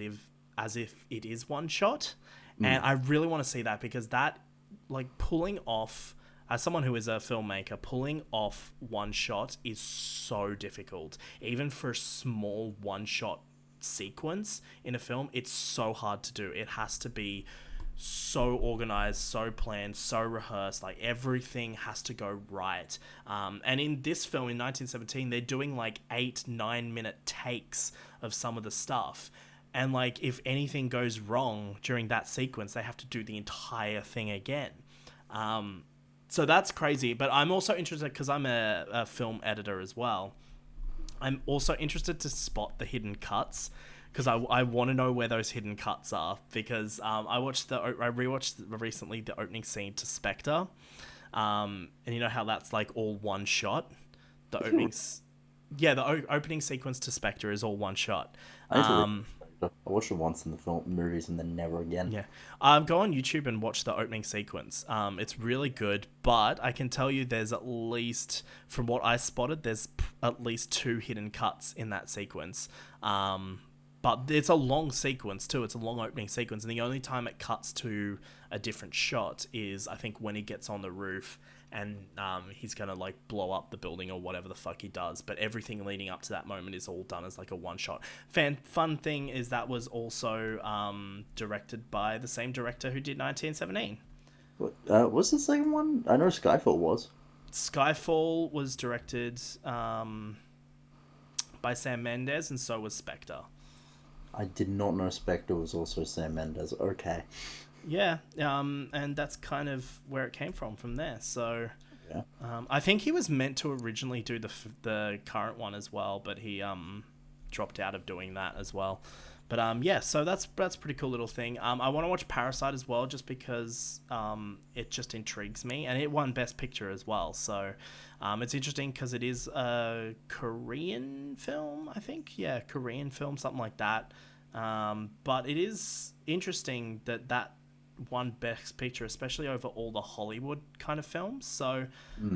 if it is one shot, and I really want to see that because that, like, pulling off, as someone who is a filmmaker, pulling off one shot is so difficult. Even for a small one shot sequence in a film, it's so hard to do. It has to be so organized, so planned, so rehearsed. Like, everything has to go right. And in this film, in 1917, they're doing like 8-9 minute takes of some of the stuff. And like, if anything goes wrong during that sequence, they have to do the entire thing again. So that's crazy. But I'm also interested because I'm a film editor as well. I'm also interested to spot the hidden cuts because I want to know where those hidden cuts are because I rewatched recently the opening scene to Spectre, and you know how that's like all one shot. The opening sequence to Spectre is all one shot. I need to read I watched it once in the film movies and then never again. Yeah. Go on YouTube and watch the opening sequence. It's really good, but I can tell you there's at least, from what I spotted, there's at least 2 hidden cuts in that sequence. But it's a long sequence too. It's a long opening sequence, and the only time it cuts to a different shot is, I think, when he gets on the roof and he's gonna like blow up the building or whatever the fuck he does. But everything leading up to that moment is all done as like a one shot. Fun thing is that was also directed by the same director who did 1917. What's the second one? I know Skyfall was. Skyfall was directed by Sam Mendes, and so was Spectre. I did not know Spectre was also Sam Mendes. Okay. Yeah, and that's kind of where it came from there. So, Yeah. I think he was meant to originally do the current one as well, but he dropped out of doing that as well. But yeah, so that's pretty cool little thing. I want to watch Parasite as well, just because it just intrigues me, and it won Best Picture as well. So it's interesting because it is a Korean film, I think. Yeah, Korean film, something like that. But it is interesting that won Best Picture, especially over all the Hollywood kind of films. So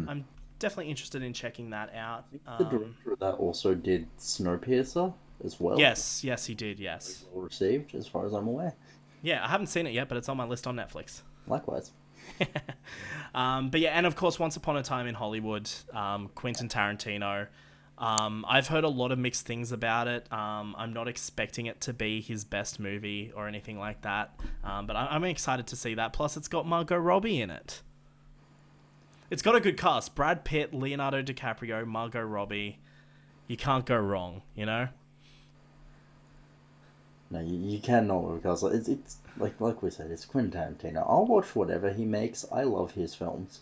I'm definitely interested in checking that out. The director of that also did Snowpiercer as well. Yes, he did. Yes. Well received, as far as I'm aware. Yeah, I haven't seen it yet, but it's on my list on Netflix. Likewise. But yeah, and of course, Once Upon a Time in Hollywood, Quentin Tarantino. I've heard a lot of mixed things about it. I'm not expecting it to be his best movie or anything like that. But I'm excited to see that. Plus, it's got Margot Robbie in it. It's got a good cast. Brad Pitt, Leonardo DiCaprio, Margot Robbie. You can't go wrong, you know? No, you cannot, because it's like we said, it's Quentin Tarantino. I'll watch whatever he makes. I love his films.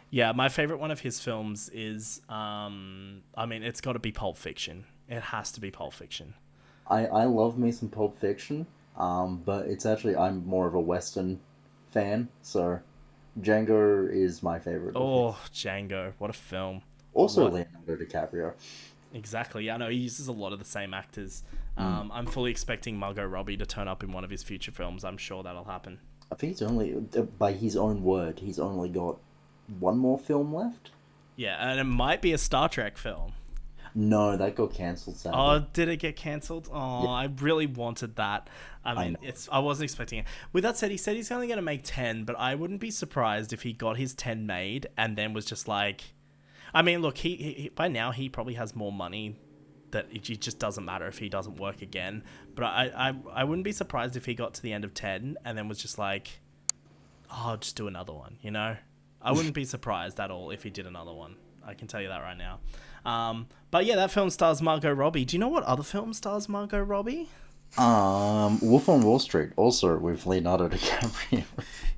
Yeah, my favorite one of his films is, I mean, it's got to be Pulp Fiction. It has to be Pulp Fiction. I love me some Pulp Fiction, but it's actually, I'm more of a Western fan, so Django is my favorite of his. Django, what a film! Also What Leonardo DiCaprio. exactly? Yeah, I know he uses a lot of the same actors. I'm fully expecting Margot Robbie to turn up in one of his future films. I'm sure that'll happen. I think he's only, by his own word, he's only got one more film left. Yeah, and it might be a Star Trek film. No, that got cancelled Oh, sadly. did it get cancelled? Oh, Yeah, I really wanted that. I I mean, know. I wasn't expecting it. With that said, he said he's only going to make 10, but I wouldn't be surprised if he got his 10 made and then was just like, I mean, look, by now he probably has more money that it just doesn't matter if he doesn't work again. But I wouldn't be surprised if he got to the end of 10 and then was just like, oh, I'll just do another one, you know? I wouldn't be surprised at all if he did another one. I can tell you that right now. But yeah, that film stars Margot Robbie. Do you know what other film stars Margot Robbie? Wolf on Wall Street, also with Leonardo DiCaprio.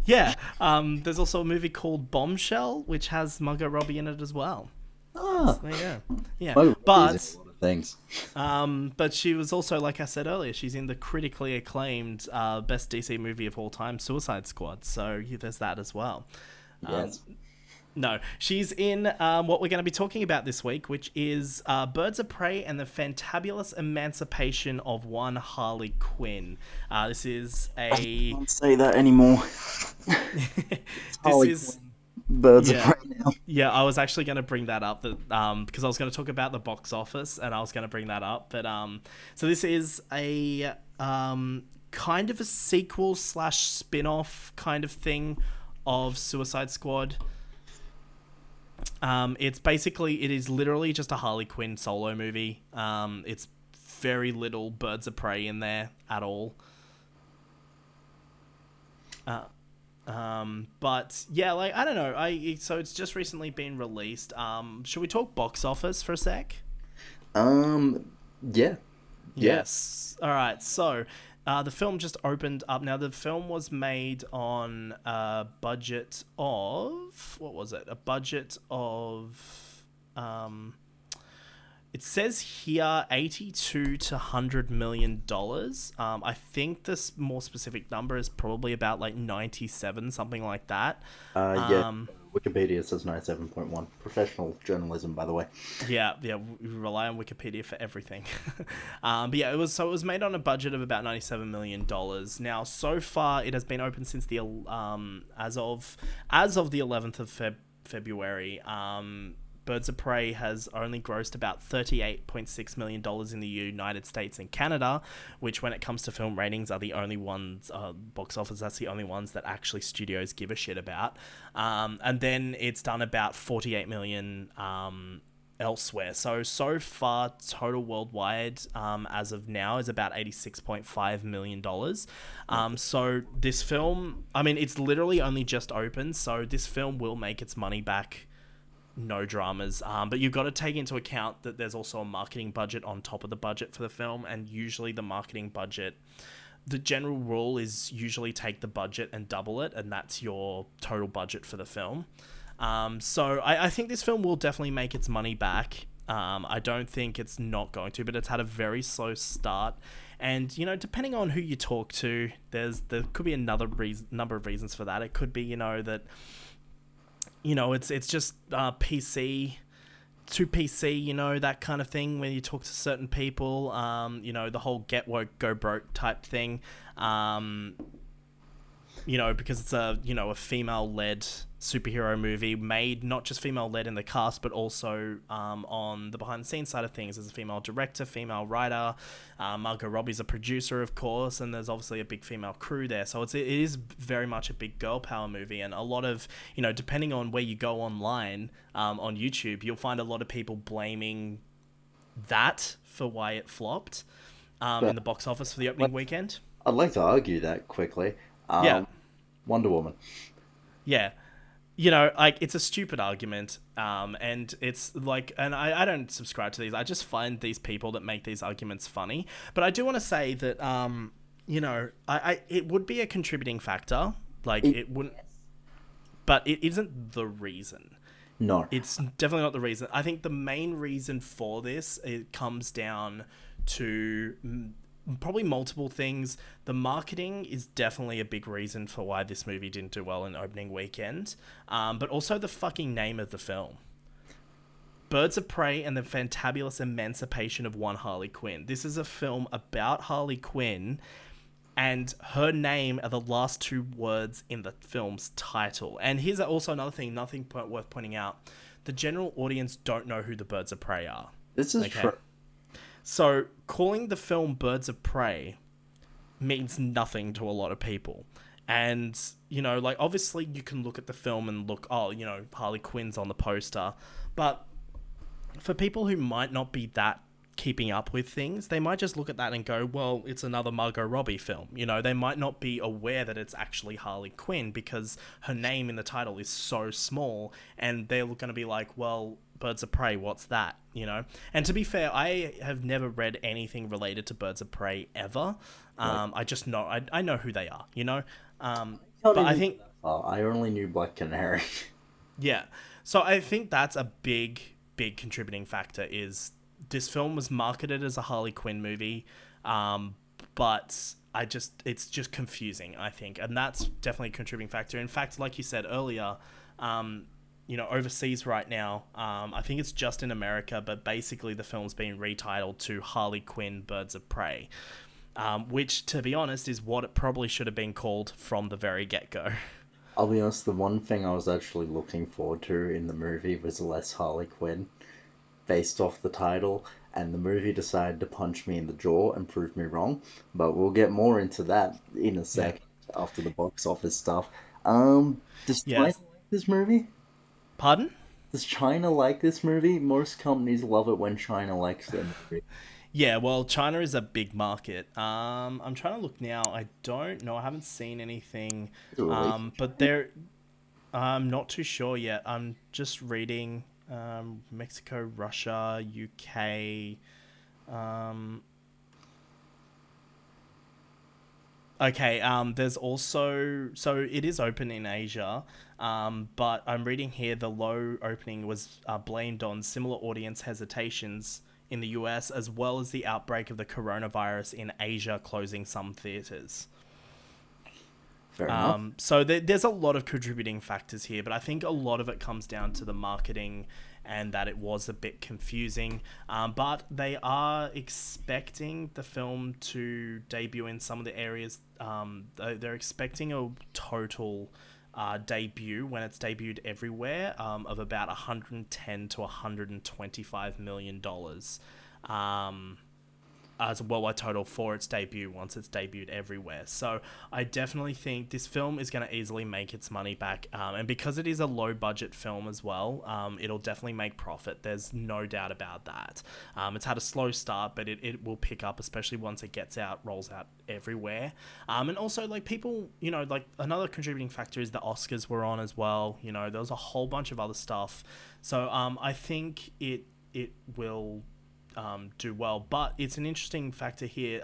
Yeah, there's also a movie called Bombshell, which has Margot Robbie in it as well. Ah, So there you go. Yeah, Margot Robbie is in a lot of things. but she was also, like I said earlier, she's in the critically acclaimed best DC movie of all time, Suicide Squad. So yeah, there's that as well. Um, Yes. No, she's in what we're going to be talking about this week, which is Birds of Prey and the Fantabulous Emancipation of One Harley Quinn. This is I a. can't say that anymore. It's This Harley is. Quinn. Birds of Yeah. Prey now. Yeah, I was actually going to bring that up because I was going to talk about the box office and I was going to bring that up. But so this is a kind of a sequel slash spin off kind of thing of Suicide Squad. It's basically, it is literally just a Harley Quinn solo movie. It's very little Birds of Prey in there at all. But yeah, like I don't know. So it's just recently been released. Should we talk box office for a sec? Um, yeah, yeah. Yes. All right. So, the film just opened up. Now, the film was made on a budget of what was it? A budget of it says here 82 to $100 million. I think this more specific number is probably about like 97, something like that. Yeah. Um, Wikipedia says 97.1. Professional journalism, by the way. Yeah, yeah, we rely on Wikipedia for everything. But yeah, it was made on a budget of about $97 million. Now, so far, it has been open since the as of the 11th of February. Birds of Prey has only grossed about $38.6 million in the United States and Canada, which, when it comes to film ratings, are the only ones, box office, that's the only ones that actually studios give a shit about. And then it's done about 48 million elsewhere. So far, total worldwide, as of now, is about $86.5 million. So this film, I mean, it's literally only just opened, so this film will make its money back, no dramas. But you've got to take into account that there's also a marketing budget on top of the budget for the film, and usually the marketing budget, the general rule is usually take the budget and double it, and that's your total budget for the film. So I think this film will definitely make its money back. I don't think it's not going to, but it's had a very slow start. And, depending on who you talk to, there could be another number of reasons for that. It could be, that it's just PC to PC, that kind of thing. When you talk to certain people, the whole get woke, go broke type thing. Because it's a female-led superhero movie made, not just female-led in the cast, but also on the behind-the-scenes side of things. There's a female director, female writer, Margot Robbie's a producer, of course, and there's obviously a big female crew there. So it is very much a big girl power movie, and a lot of, depending on where you go online, on YouTube, you'll find a lot of people blaming that for why it flopped in But the box office for the like, opening weekend. I'd like to argue that quickly. Yeah. Wonder Woman. Yeah. Like, it's a stupid argument, and it's like, and I don't subscribe to these. I just find these people that make these arguments funny. But I do want to say that, it would be a contributing factor. Like, It, it wouldn't, but it isn't the reason. no. It's definitely not the reason. I think the main reason for this, it comes down to probably multiple things. The marketing is definitely a big reason for why this movie didn't do well in opening weekend. But also the fucking name of the film. Birds of Prey and the Fantabulous Emancipation of One Harley Quinn. This is a film about Harley Quinn, and her name are the last two words in the film's title. And here's also another thing, worth pointing out. The general audience don't know who the Birds of Prey are. This is Okay. true. So calling the film Birds of Prey means nothing to a lot of people. And, like, obviously you can look at the film and look, oh, Harley Quinn's on the poster. But for people who might not be that keeping up with things, they might just look at that and go, well, it's another Margot Robbie film. They might not be aware that it's actually Harley Quinn because her name in the title is so small, and they're going to be like, well, Birds of Prey, what's that? And to be fair, I have never read anything related to Birds of Prey ever. Like, I just know, I know who they are, can't but I even go think, that far. I only knew Black Canary. yeah. So I think that's a big, big contributing factor is this film was marketed as a Harley Quinn movie, but it's just confusing, I think, and that's definitely a contributing factor. In fact, like you said earlier, overseas right now, I think it's just in America, but basically the film's been retitled to Harley Quinn: Birds of Prey, which, to be honest, is what it probably should have been called from the very get go. I'll be honest, the one thing I was actually looking forward to in the movie was less Harley Quinn, based off the title, and the movie decided to punch me in the jaw and prove me wrong. But we'll get more into that in a Yeah. sec after the box office stuff. Does China Yes. like this movie? Pardon? Does China like this movie? Most companies love it when China likes their movie. Yeah, well, China is a big market. I'm trying to look now. I don't know. I haven't seen anything. Is it released in But China? I'm not too sure yet. I'm just reading Mexico, Russia, UK. Um, okay, there's also, so it is open in Asia, but I'm reading here the low opening was blamed on similar audience hesitations in the US, as well as the outbreak of the coronavirus in Asia closing some theaters. Fair enough. So there's a lot of contributing factors here, but I think a lot of it comes down to the marketing and that it was a bit confusing. But they are expecting the film to debut in some of the areas. They're expecting a total debut when it's debuted everywhere of about 110 to 125 million dollars. As a worldwide total for its debut once it's debuted everywhere. So I definitely think this film is going to easily make its money back. And because it is a low budget film as well, it'll definitely make profit. There's no doubt about that. It's had a slow start, but it will pick up, especially once it gets out, rolls out everywhere. And also, like, people, like, another contributing factor is the Oscars were on as well. There was a whole bunch of other stuff. So I think it will do well. But it's an interesting factor here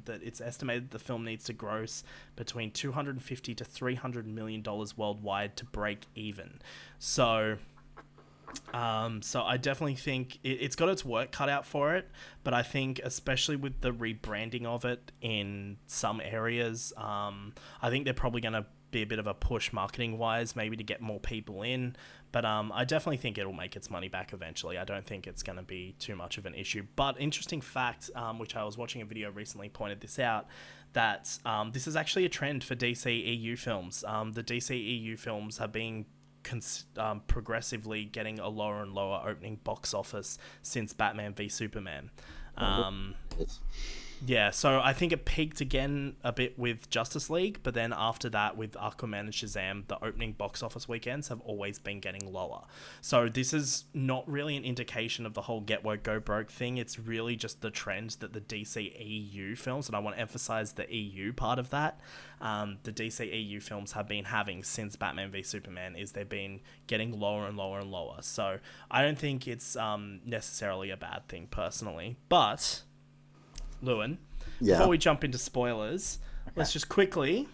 that it's estimated the film needs to gross between 250 to $300 million worldwide to break even. So I definitely think it's got its work cut out for it, but I think especially with the rebranding of it in some areas, I think they're probably going to be a bit of a push marketing wise, maybe to get more people in. But I definitely think it'll make its money back eventually. I don't think it's going to be too much of an issue. But interesting fact, which I was watching a video recently, pointed this out, that this is actually a trend for DCEU films. The DCEU films have been progressively getting a lower and lower opening box office since Batman v Superman. Wonder Um, what it is. yeah, so I think it peaked again a bit with Justice League, but then after that, with Aquaman and Shazam, the opening box office weekends have always been getting lower. So this is not really an indication of the whole get woke, go broke thing. It's really just the trend that the DCEU films, and I want to emphasize the EU part of that, the DCEU films have been having since Batman v Superman, is they've been getting lower and lower and lower. So I don't think it's necessarily a bad thing personally, but Lewin, before Yeah. we jump into spoilers, Okay. let's just quickly,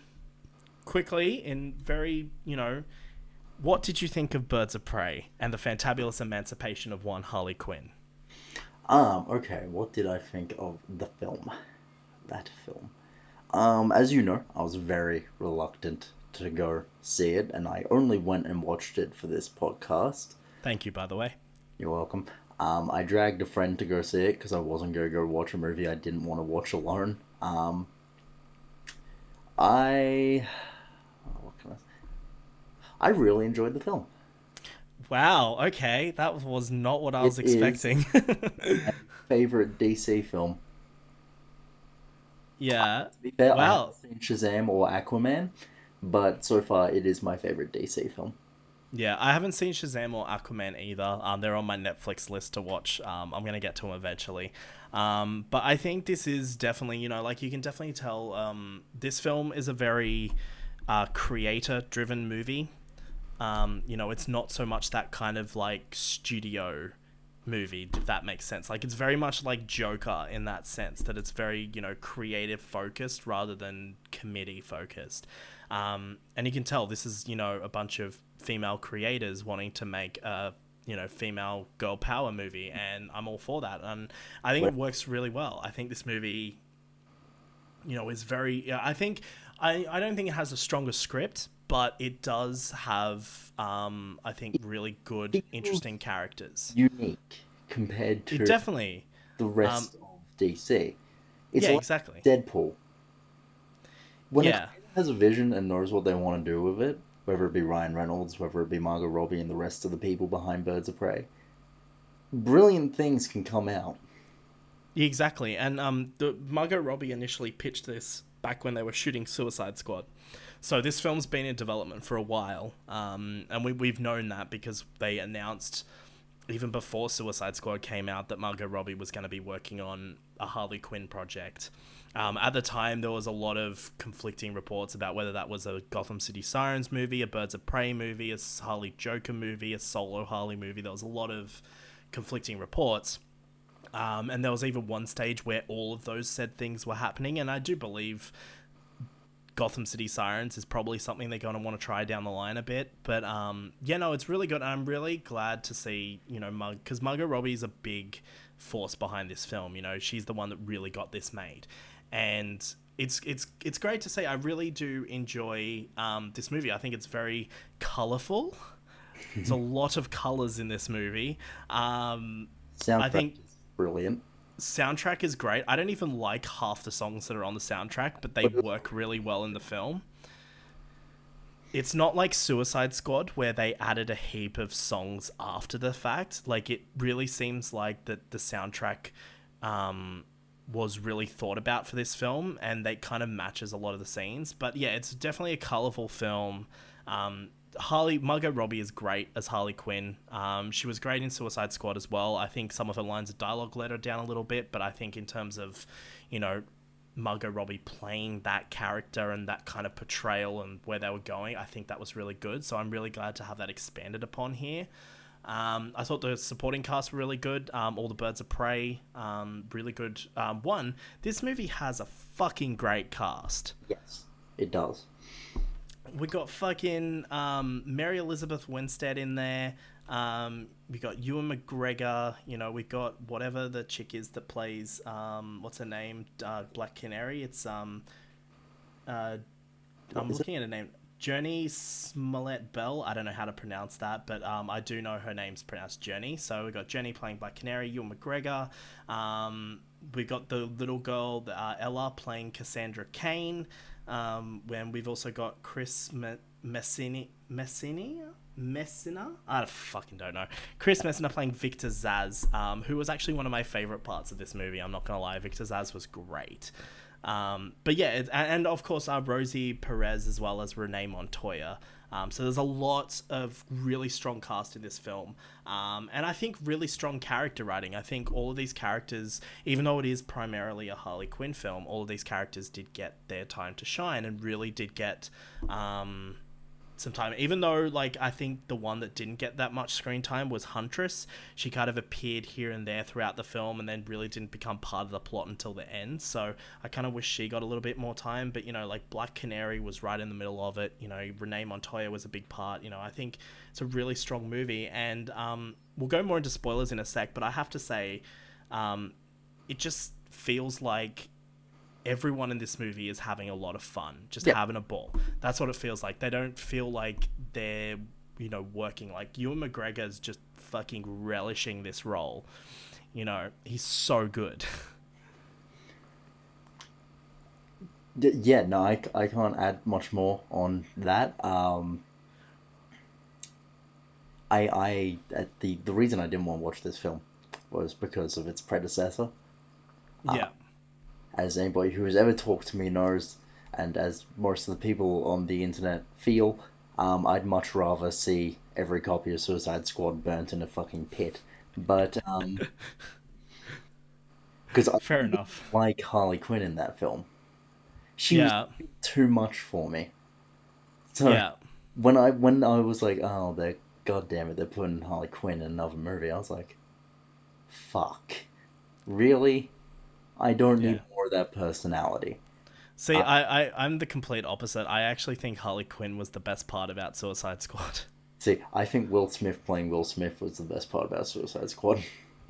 in very, what did you think of Birds of Prey and the fantabulous emancipation of one Harley Quinn? Okay, what did I think of the film? That film. As you know, I was very reluctant to go see it, and I only went and watched it for this podcast. Thank you, by the way. You're welcome. I dragged a friend to go see it because I wasn't going to go watch a movie I didn't want to watch alone. I, what can I really enjoyed the film. Wow. Okay, that was not what I It was is expecting. my favorite DC film. Yeah. To be fair, I haven't Wow. seen Shazam or Aquaman, but so far it is my favorite DC film. Yeah, I haven't seen Shazam or Aquaman either. They're on my Netflix list to watch. I'm gonna get to them eventually. But I think this is definitely, like you can definitely tell. This film is a very creator-driven movie. It's not so much that kind of like studio movie, if that makes sense. Like it's very much like Joker in that sense that it's very, creative focused rather than committee focused. And you can tell this is, a bunch of female creators wanting to make a female girl power movie, and I'm all for that. And I think Wait, it works really well. I think this movie, is very. Yeah, I think I don't think it has a stronger script, but it does have I think it really good, feels interesting characters. unique compared It to definitely, the um, rest of DC. It's yeah, like exactly, Deadpool. When a yeah. creator has a vision and knows what they want to do with it, whether it be Ryan Reynolds, whether it be Margot Robbie, and the rest of the people behind Birds of Prey, brilliant things can come out. Yeah, exactly. And the Margot Robbie initially pitched this back when they were shooting Suicide Squad. So this film's been in development for a while, and we've known that because they announced even before Suicide Squad came out that Margot Robbie was going to be working on a Harley Quinn project. At the time, there was a lot of conflicting reports about whether that was a Gotham City Sirens movie, a Birds of Prey movie, a Harley Joker movie, a solo Harley movie. There was a lot of conflicting reports. And there was even one stage where all of those said things were happening, and I do believe Gotham City Sirens is probably something they're going to want to try down the line a bit. But yeah, no, it's really good. I'm really glad to see, because Margot Robbie is a big force behind this film. She's the one that really got this made, and it's great to see. I really do enjoy this movie. I think it's very colorful. There's a lot of colors in this movie. I Soundtrack think is brilliant. soundtrack is great. I don't even like half the songs that are on the soundtrack, but they work really well in the film. It's not like Suicide Squad where they added a heap of songs after the fact. Like it really seems like that the soundtrack was really thought about for this film, and they kind of matches a lot of the scenes. But yeah, it's definitely a colorful film. Margot Robbie is great as Harley Quinn. She was great in Suicide Squad as well. I think some of her lines of dialogue let her down a little bit, but I think in terms of, you know, Margot Robbie playing that character and that kind of portrayal and where they were going, I think that was really good. So I'm really glad to have that expanded upon here. I thought the supporting cast were really good. All the Birds of Prey, really good. This movie has a fucking great cast. Yes, it does. We got fucking Mary Elizabeth Winstead in there. We got Ewan McGregor. We got whatever the chick is that plays what's her name? Black Canary. It's What I'm is it? looking at her name. Journey Smollett Bell. I don't know how to pronounce that, but I do know her name's pronounced Journey. So we got Journey playing Black Canary, Ewan McGregor. We got the little girl, Ella, playing Cassandra Cain. When we've also got Chris Messina? I fucking don't know. Chris Messina playing Victor Zaz, who was actually one of my favorite parts of this movie. I'm not gonna lie, Victor Zaz was great. But yeah, and of course Rosie Perez as well as Renee Montoya. So there's a lot of really strong cast in this film, and I think really strong character writing. I think all of these characters, even though it is primarily a Harley Quinn film, all of these characters did get their time to shine and really did get some time. Even though, like, I think the one that didn't get that much screen time was Huntress. She kind of appeared here and there throughout the film and then really didn't become part of the plot until the end. So I kind of wish she got a little bit more time. But, like, Black Canary was right in the middle of it. Renee Montoya was a big part. I think it's a really strong movie. And we'll go more into spoilers in a sec. But I have to say, it just feels like everyone in this movie is having a lot of fun, just Yeah, having a ball. That's what it feels like. They don't feel like they're, working. Like Ewan McGregor's just fucking relishing this role. He's so good. yeah. No, I can't add much more on that. the reason I didn't want to watch this film was because of its predecessor. Uh, Yeah. as anybody who has ever talked to me knows, and as most of the people on the internet feel, I'd much rather see every copy of Suicide Squad burnt in a fucking pit. But because I Fair didn't enough. like Harley Quinn in that film, she was Yeah. too much for me. So Yeah. when I was like, oh, they're god damn it, they're putting Harley Quinn in another movie, I was like, fuck, really? I don't Yeah. need more of that personality. See, Uh, I'm the complete opposite. I actually think Harley Quinn was the best part about Suicide Squad. See, I think Will Smith playing Will Smith was the best part about Suicide Squad.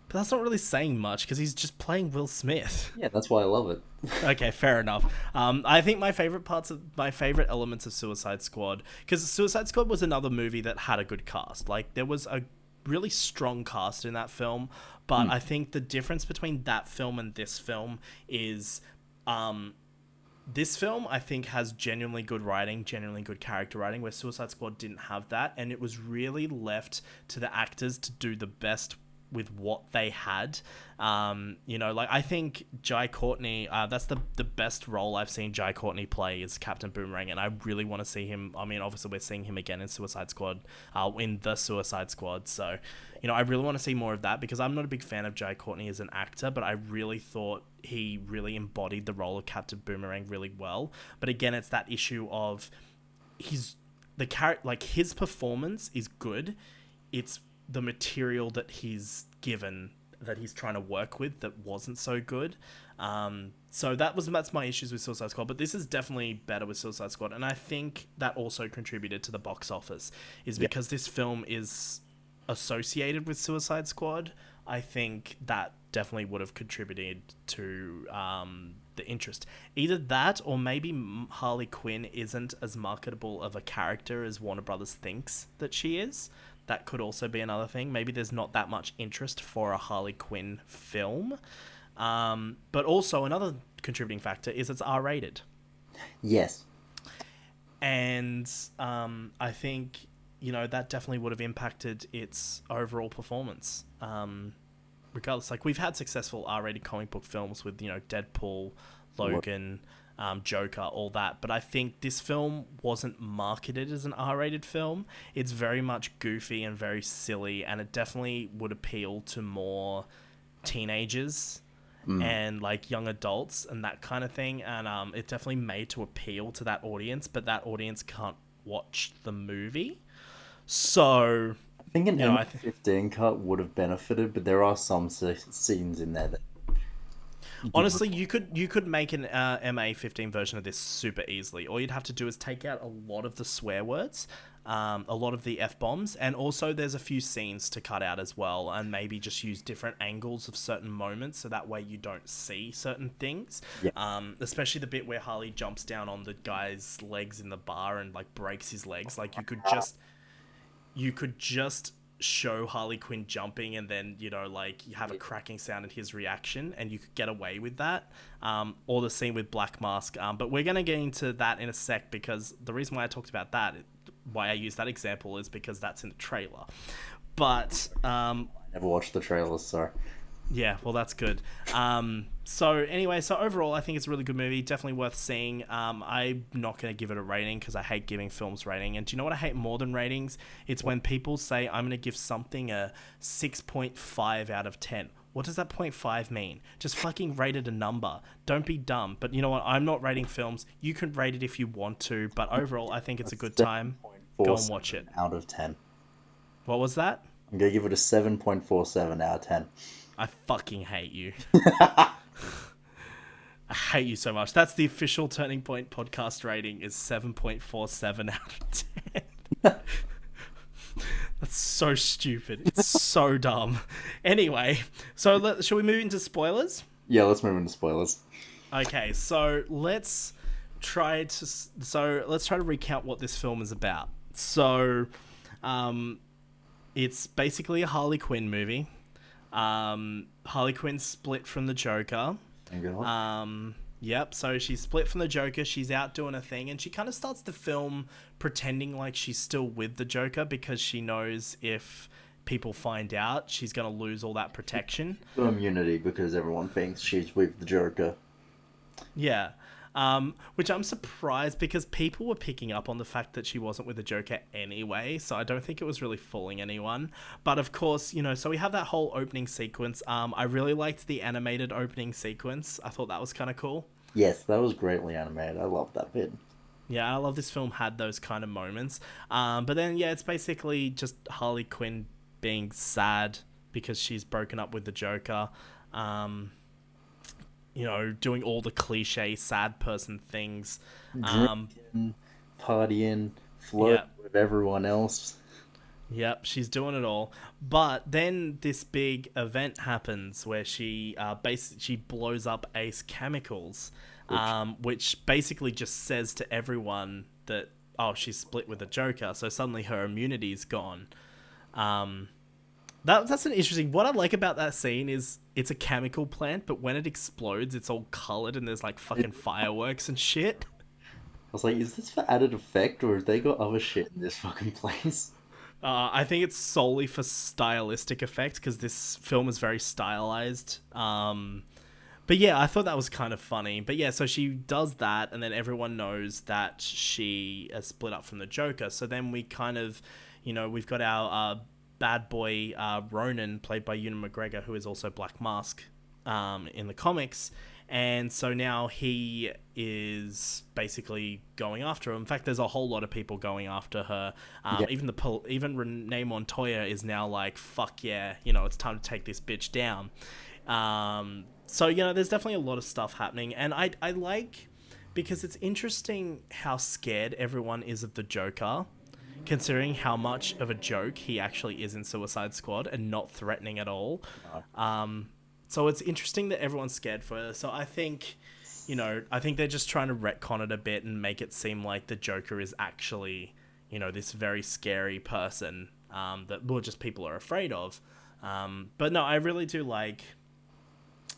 But that's not really saying much because he's just playing Will Smith. Yeah, that's why I love it. Okay, fair enough. I think my favorite elements of Suicide Squad, because Suicide Squad was another movie that had a good cast. Like there was a really strong cast in that film, but Hmm. I think the difference between that film and this film is, this film I think has genuinely good writing, genuinely good character writing, where Suicide Squad didn't have that, and it was really left to the actors to do the best with what they had. Like I think Jai Courtney, that's the best role I've seen Jai Courtney play is Captain Boomerang, and I really want to see him. I mean, obviously we're seeing him again in Suicide Squad, in the Suicide Squad. So, I really want to see more of that because I'm not a big fan of Jai Courtney as an actor, but I really thought he really embodied the role of Captain Boomerang really well. But again, it's that issue of his performance is good. It's the material that he's given, that he's trying to work with, that wasn't so good. So that's my issues with Suicide Squad, but this is definitely better with Suicide Squad, and I think that also contributed to the box office, is Yeah. because this film is associated with Suicide Squad. I think that definitely would have contributed to the interest. Either that, or maybe Harley Quinn isn't as marketable of a character as Warner Brothers thinks that she is. That could also be another thing. Maybe there's not that much interest for a Harley Quinn film. But also another contributing factor is it's R-rated. Yes. And I think, that definitely would have impacted its overall performance. Regardless, like we've had successful R-rated comic book films with, Deadpool, Logan, Joker, all that. But I think this film wasn't marketed as an R-rated film. It's very much goofy and very silly, and it definitely would appeal to more teenagers Mm. and like young adults and that kind of thing. And it definitely made to appeal to that audience, but that audience can't watch the movie. So, I think an I think MA15 cut would have benefited, but there are some scenes in there that you would. honestly, you could make an MA15 version of this super easily. All you'd have to do is take out a lot of the swear words, a lot of the F bombs, and also there's a few scenes to cut out as well, and maybe just use different angles of certain moments so that way you don't see certain things. Yeah. Especially the bit where Harley jumps down on the guy's legs in the bar and like breaks his legs. Like you could just show Harley Quinn jumping and then, like you have a cracking sound in his reaction and you could get away with that. Or the scene with Black Mask. But we're going to get into that in a sec because the reason why I talked about that, why I use that example is because that's in the trailer. But Never watched the trailers, so yeah, well, that's good. So anyway, so overall, I think it's a really good movie. Definitely worth seeing. I'm not going to give it a rating because I hate giving films rating. And do you know what I hate more than ratings? It's when people say I'm going to give something a 6.5 out of 10. What does that 0.5 mean? Just fucking rate it a number. Don't be dumb. But you know what? I'm not rating films. You can rate it if you want to. But overall, I think it's a good time. Go and watch it. 7.47 out of 10. What was that? I'm gonna give it a 7.47 out of 10. I fucking hate you. I hate you so much. That's the official Turning Point podcast rating is 7.47 out of 10. That's so stupid. It's so dumb. Anyway, so shall we move into spoilers? Yeah, let's move into spoilers. Okay, so let's try to recount what this film is about. So, it's basically a Harley Quinn movie. Harley Quinn split from the Joker. Thank God. Yep, so she's split from the Joker, she's out doing a thing, and she kind of starts the film pretending like she's still with the Joker because she knows if people find out, she's going to lose all that protection. Immunity because everyone thinks she's with the Joker. Yeah. Which I'm surprised because people were picking up on the fact that she wasn't with the Joker anyway, so I don't think it was really fooling anyone. But of course, so we have that whole opening sequence. I really liked the animated opening sequence. I thought that was kind of cool. Yes, that was greatly animated. I love that bit. Yeah, I love this film had those kind of moments. But then, yeah, it's basically just Harley Quinn being sad because she's broken up with the Joker. Um, doing all the cliche sad person things. Um, Drinking, partying, yeah, flirting with everyone else. yep, she's doing it all. But then this big event happens where she she blows up Ace Chemicals, Which which basically just says to everyone that she's split with the Joker, so suddenly her immunity's gone. Um, that's an interesting. What I like about that scene is it's a chemical plant, but when it explodes, it's all colored and there's like fucking fireworks and shit. I was like, is this for added effect or have they got other shit in this fucking place? I think it's solely for stylistic effect because this film is very stylized. But yeah, I thought that was kind of funny. But yeah, so she does that, and then everyone knows that she is split up from the Joker. So then we kind of, we've got our bad boy Ronan, played by Ewan McGregor, who is also Black Mask in the comics. And so now he is basically going after her. In fact, there's a whole lot of people going after her. Yeah, Even Renee Montoya is now like, "Fuck yeah, it's time to take this bitch down." So there's definitely a lot of stuff happening, and I like because it's interesting how scared everyone is of the Joker, considering how much of a joke he actually is in Suicide Squad and not threatening at all. no. So it's interesting that everyone's scared for her. So I think they're just trying to retcon it a bit and make it seem like the Joker is actually, this very scary person that just people are afraid of. But no, I really do like.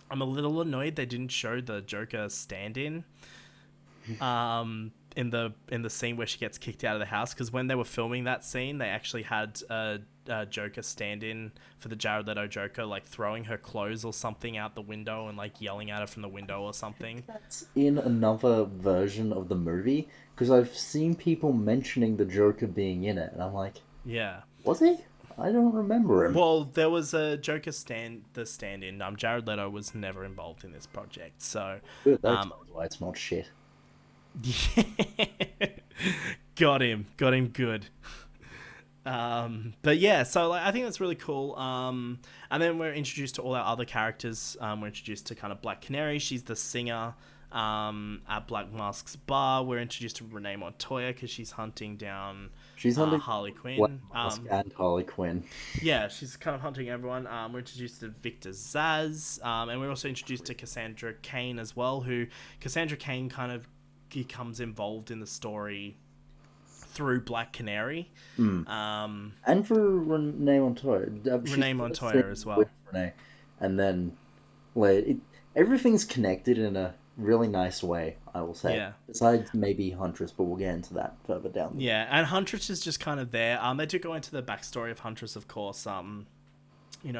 I'm a little annoyed they didn't show the Joker stand-in. In the scene where she gets kicked out of the house, because when they were filming that scene, they actually had a Joker stand-in for the Jared Leto Joker, like throwing her clothes or something out the window and like yelling at her from the window or something. That's in another version of the movie because I've seen people mentioning the Joker being in it, and I'm like, Yeah. was he? I don't remember him. Well, there was a Joker stand-in. Jared Leto was never involved in this project, so Good, that um, explains why it's not shit. got him good. But yeah, so like I think that's really cool. And then we're introduced to all our other characters. We're introduced to kind of Black Canary. She's the singer. At Black Mask's bar, we're introduced to Renee Montoya because she's hunting down She's hunting Harley Black Quinn. Mask and Harley Quinn. Yeah, she's kind of hunting everyone. We're introduced to Victor Zaz, and we're also introduced to Cassandra Cain as well. Who Cassandra Cain kind of becomes involved in the story through Black Canary. Mm. Um, And for Renee Montoya, she's Renee first Montoya seen as with well. Renee, and then like everything's connected in a really nice way, I will say. Yeah. Besides maybe Huntress, but we'll get into that further down the. Yeah, and Huntress is just kind of there. They do go into the backstory of Huntress, of course.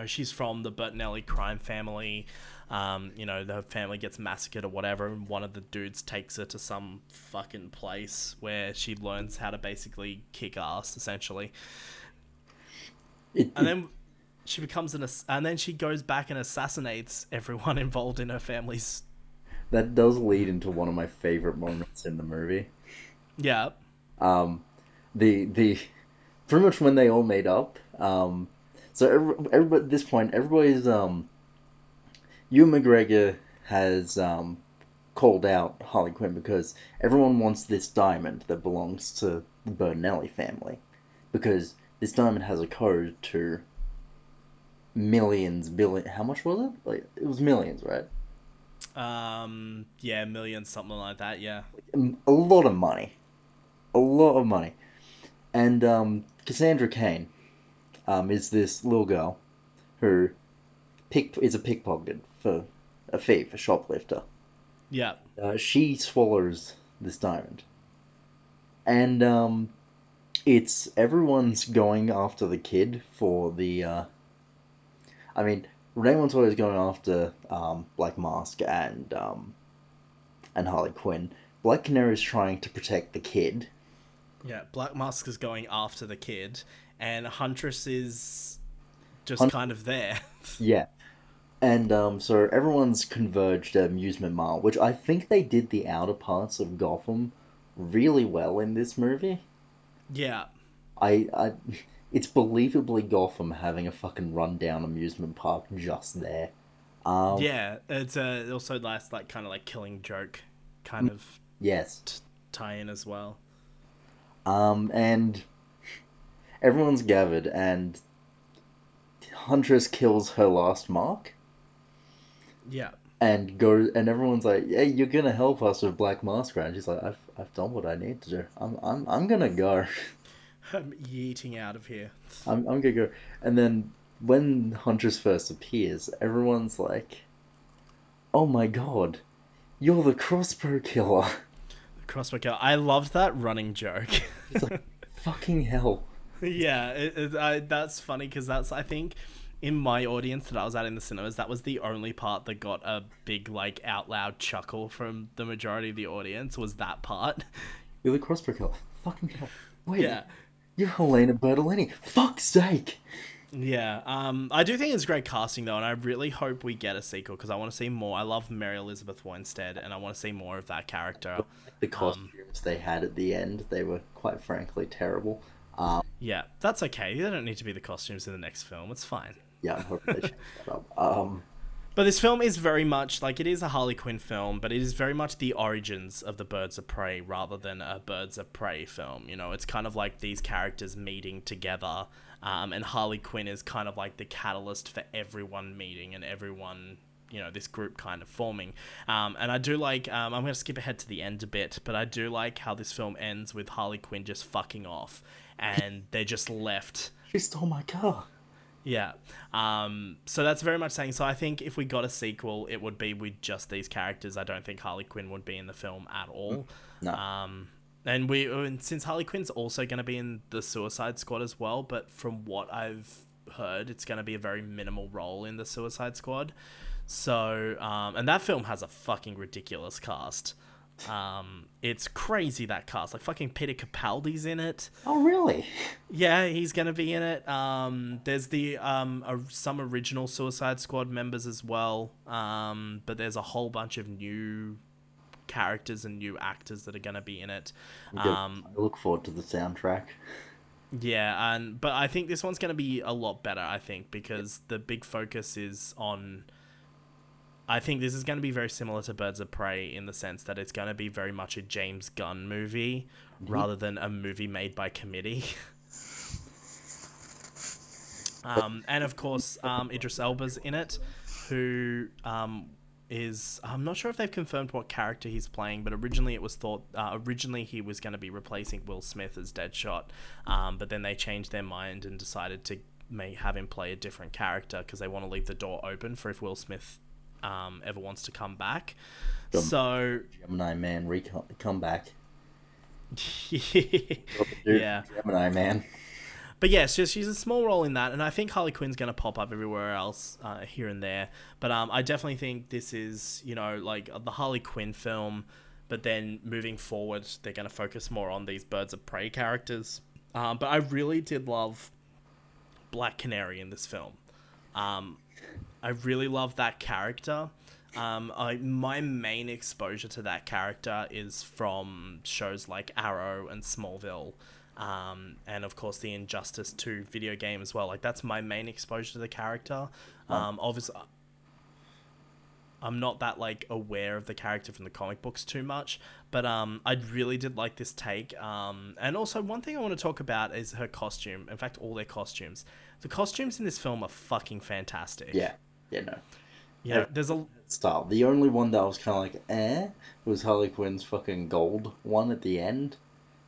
She's from the Bertinelli crime family. The family gets massacred or whatever, and one of the dudes takes her to some fucking place where she learns how to basically kick ass, essentially. It, And it then and then she goes back and assassinates everyone involved in her family's. that does lead into one of my favorite moments in the movie. Yeah, Um, the pretty much when they all made up. So everybody at this point, everybody's Ewan McGregor has called out Harley Quinn because everyone wants this diamond that belongs to the Bertinelli family because this diamond has a code to millions, billion. How much was it? Like it was millions, right? yeah, millions, something like that. Yeah, A lot of money, a lot of money. And Cassandra Cain is this little girl who is a pickpocket for a thief, a shoplifter. Yeah. She swallows this diamond, and it's everyone's going after the kid for the. I mean, Renee Montoya is going after Black Mask and Harley Quinn. Black Canary is trying to protect the kid. Yeah. Black Mask is going after the kid, and Huntress is just Hunt, kind of there. yeah, and so everyone's converged at Amusement Mile, which I think they did the outer parts of Gotham really well in this movie. Yeah. I it's believably Gotham having a fucking rundown amusement park just there. Um, Yeah. It's also last like kind of like Killing Joke kind of yes. tie in as well. And everyone's gathered, and Huntress kills her last mark, Yeah. and goes, and everyone's like, "Hey, you're gonna help us with Black Mask, right?" And she's like, "I've done what I need to do. I'm gonna go. I'm yeeting out of here. I'm gonna go." And then when Huntress first appears, everyone's like, "Oh my God, you're the crossbow killer." Crossbow kill. I loved that running joke. It's like, fucking hell. Yeah, that's funny because that's I think in my audience that I was at in the cinemas, that was the only part that got a big like out loud chuckle from the majority of the audience was that part. You're the crossbow killer. Fucking hell. Wait, Yeah. you're Helena Bertolini. Fuck's sake. Yeah, I do think it's great casting though, and I really hope we get a sequel because I want to see more. I love Mary Elizabeth Winstead, and I want to see more of that character. Like the Um, costumes they had at the end, they were quite frankly terrible. yeah, that's okay. They don't need to be the costumes in the next film. It's fine. Yeah, I'm hoping they change that up. But this film is very much like it is a Harley Quinn film, but it is very much the origins of the Birds of Prey rather than a Birds of Prey film. You know, it's kind of like these characters meeting together, and Harley Quinn is kind of like the catalyst for everyone meeting and everyone, you know, this group kind of forming. And I do like, I'm going to skip ahead to the end a bit, but I do like how this film ends with Harley Quinn just fucking off and they're just left. She stole my car. Yeah. So that's very much saying. So I think if we got a sequel, it would be with just these characters. I don't think Harley Quinn would be in the film at all. No. And since Harley Quinn's also going to be in the Suicide Squad as well, but from what I've heard, it's going to be a very minimal role in the Suicide Squad. So, and that film has a fucking ridiculous cast. It's crazy that cast. Like fucking Peter Capaldi's in it. Oh, really? Yeah, he's gonna be in it. There's the some original Suicide Squad members as well. But there's a whole bunch of new characters and new actors that are gonna be in it. I'm good. I look forward to the soundtrack. Yeah, but I think this one's gonna be a lot better. I think because the big focus is on. I think this is going to be very similar to Birds of Prey in the sense that it's going to be very much a James Gunn movie rather than a movie made by committee. And of course, Idris Elba's in it, who is I'm not sure if they've confirmed what character he's playing, but originally it was thought originally he was going to be replacing Will Smith as Deadshot, but then they changed their mind and decided to have him play a different character because they want to leave the door open for if Will Smith ever wants to come back. So Gemini Man come back. Yeah. Gemini Man. But yeah, she's a small role in that, and I think Harley Quinn's going to pop up everywhere else here and there. But I definitely think this is, you know, like the Harley Quinn film, but then moving forward, they're going to focus more on these Birds of Prey characters. But I really did love Black Canary in this film. I really love that character. My main exposure to that character is from shows like Arrow and Smallville, and of course the Injustice 2 video game as well. Like that's my main exposure to the character. Obviously, I'm not that like aware of the character from the comic books too much, but I really did like this take. And also one thing I want to talk about is her costume. In fact, all their costumes. The costumes in this film are fucking fantastic. Yeah. Yeah, no. Yeah, there's a Style. The only one that was kind of like, was Harley Quinn's fucking gold one at the end.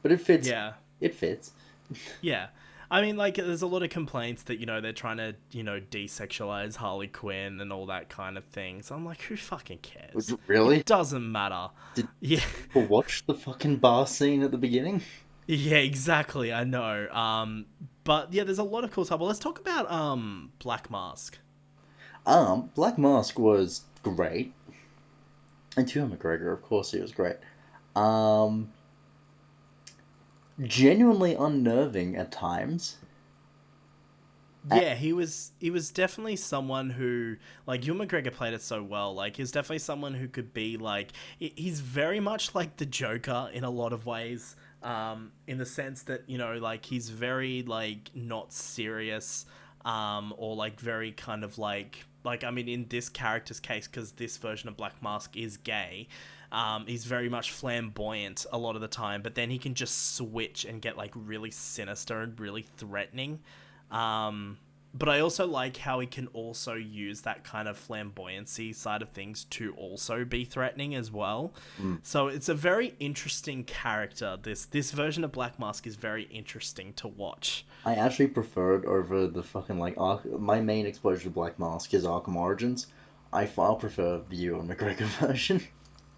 But it fits. yeah. It fits. Yeah. I mean, like, there's a lot of complaints that, they're trying to, desexualize Harley Quinn and all that kind of thing. So I'm like, who fucking cares? Really? It doesn't matter. Yeah. Did people watch the fucking bar scene at the beginning? Yeah, exactly. I know. But yeah, there's a lot of cool stuff. Well, let's talk about Black Mask. Black Mask was great. And Ewan McGregor, of course, he was great. Um, Genuinely unnerving at times. And Yeah, he was definitely someone who, like, Ewan McGregor played it so well. Like, he's definitely someone who could be like, he's very much like the Joker in a lot of ways. In the sense that, like, he's very, like, not serious, or like very kind of like, I mean, in this character's case, because this version of Black Mask is gay. He's very much flamboyant a lot of the time, but then he can just switch and get like really sinister and really threatening. Um, but I also like how he can also use that kind of flamboyancy side of things to also be threatening as well. mm, So it's a very interesting character. This version of Black Mask is very interesting to watch. I actually preferred over the fucking like my main exposure to Black Mask is Arkham Origins. I far prefer the Ewan McGregor version.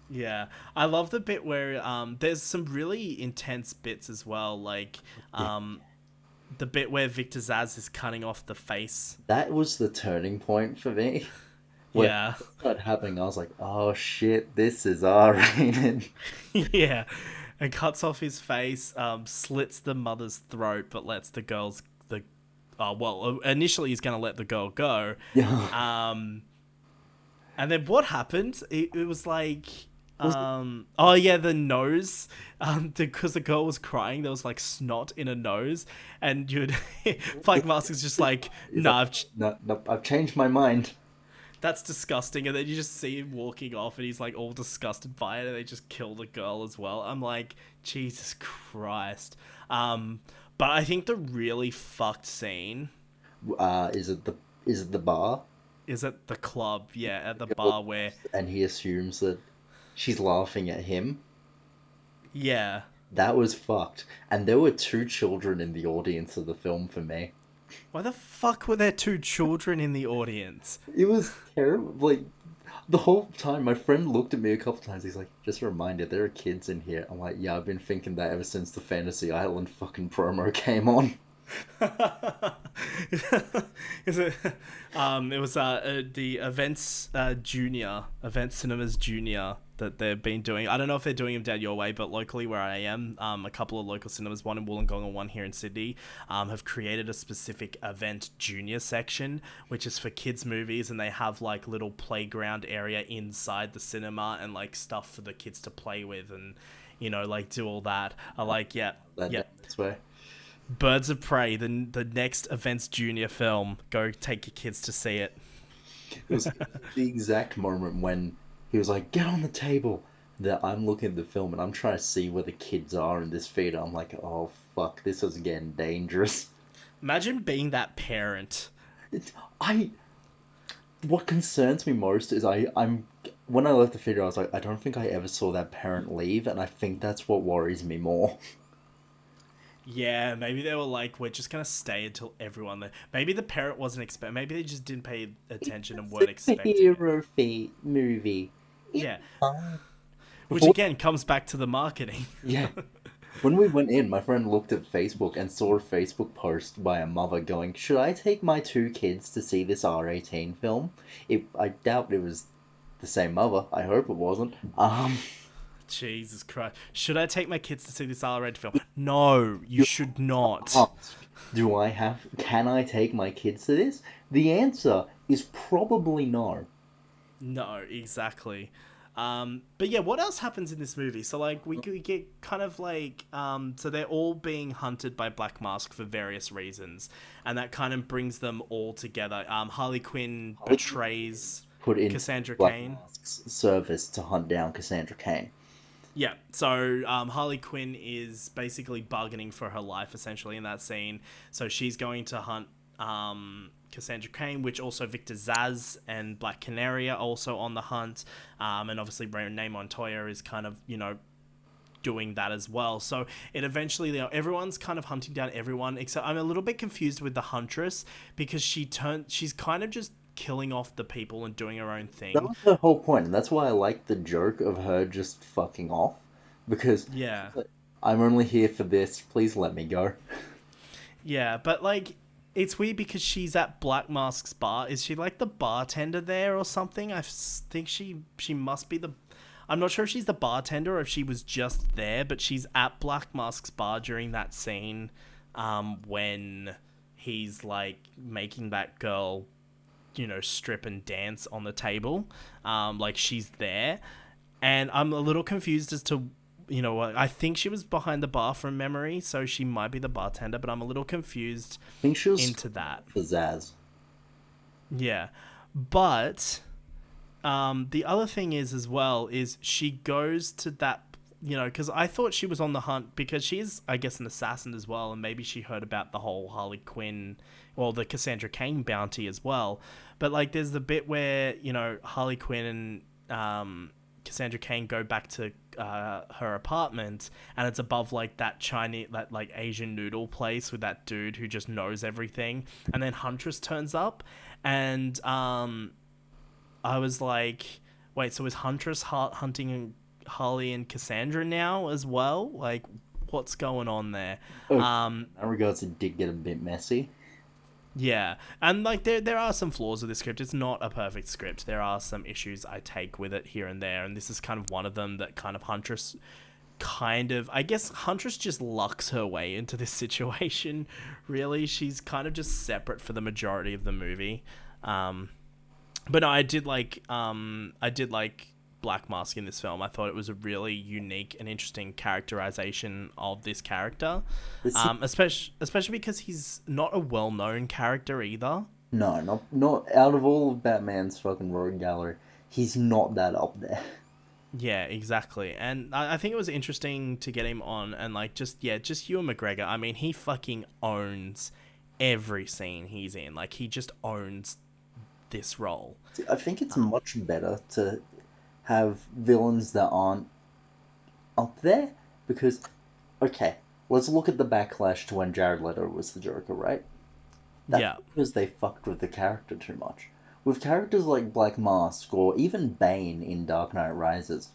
Yeah, I love the bit where there's some really intense bits as well, like Yeah, um, the bit where Victor Zaz is cutting off the face. that was the turning point for me. When Yeah, it started happening, I was like, "Oh shit, this is R-rated." yeah, and cuts off his face, slits the mother's throat, but lets the girl's the. Well, initially he's gonna let the girl go, Yeah, um, and then what happened? It was like, was it? oh yeah, the nose, because the girl was crying, there was like snot in her nose, and you'd Black Mask is just like, He's like, nah, no, no, I've changed my mind. that's disgusting, and then you just see him walking off, and he's like all disgusted by it, and they just kill the girl as well. I'm like, Jesus Christ. Um, but I think the really fucked scene Is it the bar? is at the club, yeah, at the The girl bar where, laughs and he assumes that she's laughing at him. yeah. That was fucked. And there were two children in the audience of the film for me. Why the fuck were there two children in the audience? It was terrible. Like, the whole time, my friend looked at me a couple times. He's like, just a reminder, there are kids in here. I'm like, yeah, I've been thinking that ever since the Fantasy Island fucking promo came on. Is it? It was the events junior event cinemas junior that they've been doing. I don't know if they're doing them down your way, but locally where I am, a couple of local cinemas, one in Wollongong and one here in Sydney, have created a specific event junior section, which is for kids movies, and they have like little playground area inside the cinema and like stuff for the kids to play with and like do all that. I like, yeah, That yeah. down this way. Birds of Prey, the next Events Junior film. Go take your kids to see it. It was the exact moment when he was like, get on the table. That I'm looking at the film and I'm trying to see where the kids are in this theater. I'm like, oh fuck, this is getting dangerous. Imagine being that parent. It's, I what concerns me most is I'm when I left the theater I was like, I don't think I ever saw that parent leave, and I think that's what worries me more. Yeah, maybe they were like, we're just gonna stay until everyone. Maybe the parent wasn't expect. Maybe they just didn't pay attention and It's weren't a expecting it. superhero movie. It's Yeah, fine. which Before, again comes back to the marketing. yeah, when we went in, my friend looked at Facebook and saw a Facebook post by a mother going, "Should I take my two kids to see this R18 film?" I doubt it was the same mother. I hope it wasn't. Jesus Christ! Should I take my kids to see this R-rated film? No, you You should not. ask, can I take my kids to this? The answer is probably no. No, exactly. But yeah, what else happens in this movie? So like we get kind of like so they're all being hunted by Black Mask for various reasons, and that kind of brings them all together. Harley Quinn Harley Quinn betrays is put into Cassandra Black Cain. Mask's service to hunt down Cassandra Cain. Yeah, so Harley Quinn is basically bargaining for her life essentially in that scene. So she's going to hunt Cassandra Cain, which also Victor Zaz and Black Canary are also on the hunt. And obviously Renee Montoya is kind of, doing that as well. So it eventually, everyone's kind of hunting down everyone, except I'm a little bit confused with the Huntress because she's kind of just killing off the people and doing her own That thing. was the whole point, and that's why I like the joke of her just fucking off, because Yeah. she's like, I'm only here for this, please let me go. Yeah, but like it's weird because she's at Black Mask's bar. Is she like the bartender there or something? Think she must be the. I'm not sure if she's the bartender or if she was just there, but she's at Black Mask's bar during that scene, when he's like making that girl, strip and dance on the table. Like she's there, and I'm a little confused as to what I think she was behind the bar from memory, so she might be the bartender, but I'm a little confused I think she was into that. for Zaz. Yeah, but the other thing is as well is she goes to that. Because I thought she was on the hunt because she's, I guess, an assassin as well, and maybe she heard about the whole Harley Quinn, well, the Cassandra Cain bounty as well. But like, there's the bit where Harley Quinn and Cassandra Cain go back to her apartment, and it's above like that Chinese, that like Asian noodle place with that dude who just knows everything, and then Huntress turns up, and I was like, wait, so is Huntress hunting Harley and Cassandra now as well? Like, what's going on there? Okay, in that regards, it did get a bit messy. Yeah, and like there are some flaws with this script. It's not a perfect script. There are some issues I take with it here and there, and this is kind of one of them. That kind of Huntress, I guess Huntress just lucks her way into this situation. Really, she's kind of just separate for the majority of the movie. But no, I did like Black Mask in this film. I thought it was a really unique and interesting characterization of this character, This, especially because he's not a well-known character either. no, not out of all of Batman's fucking rogue gallery, he's not that up there. Yeah, exactly. And I think it was interesting to get him on and like just Ewan McGregor. I mean, he fucking owns every scene he's in. Like he just owns this role. I think it's much better to have villains that aren't up there because, okay, let's look at the backlash to when Jared Leto was the Joker, right? That's Yeah. because they fucked with the character too much. With characters like Black Mask or even Bane in Dark Knight Rises,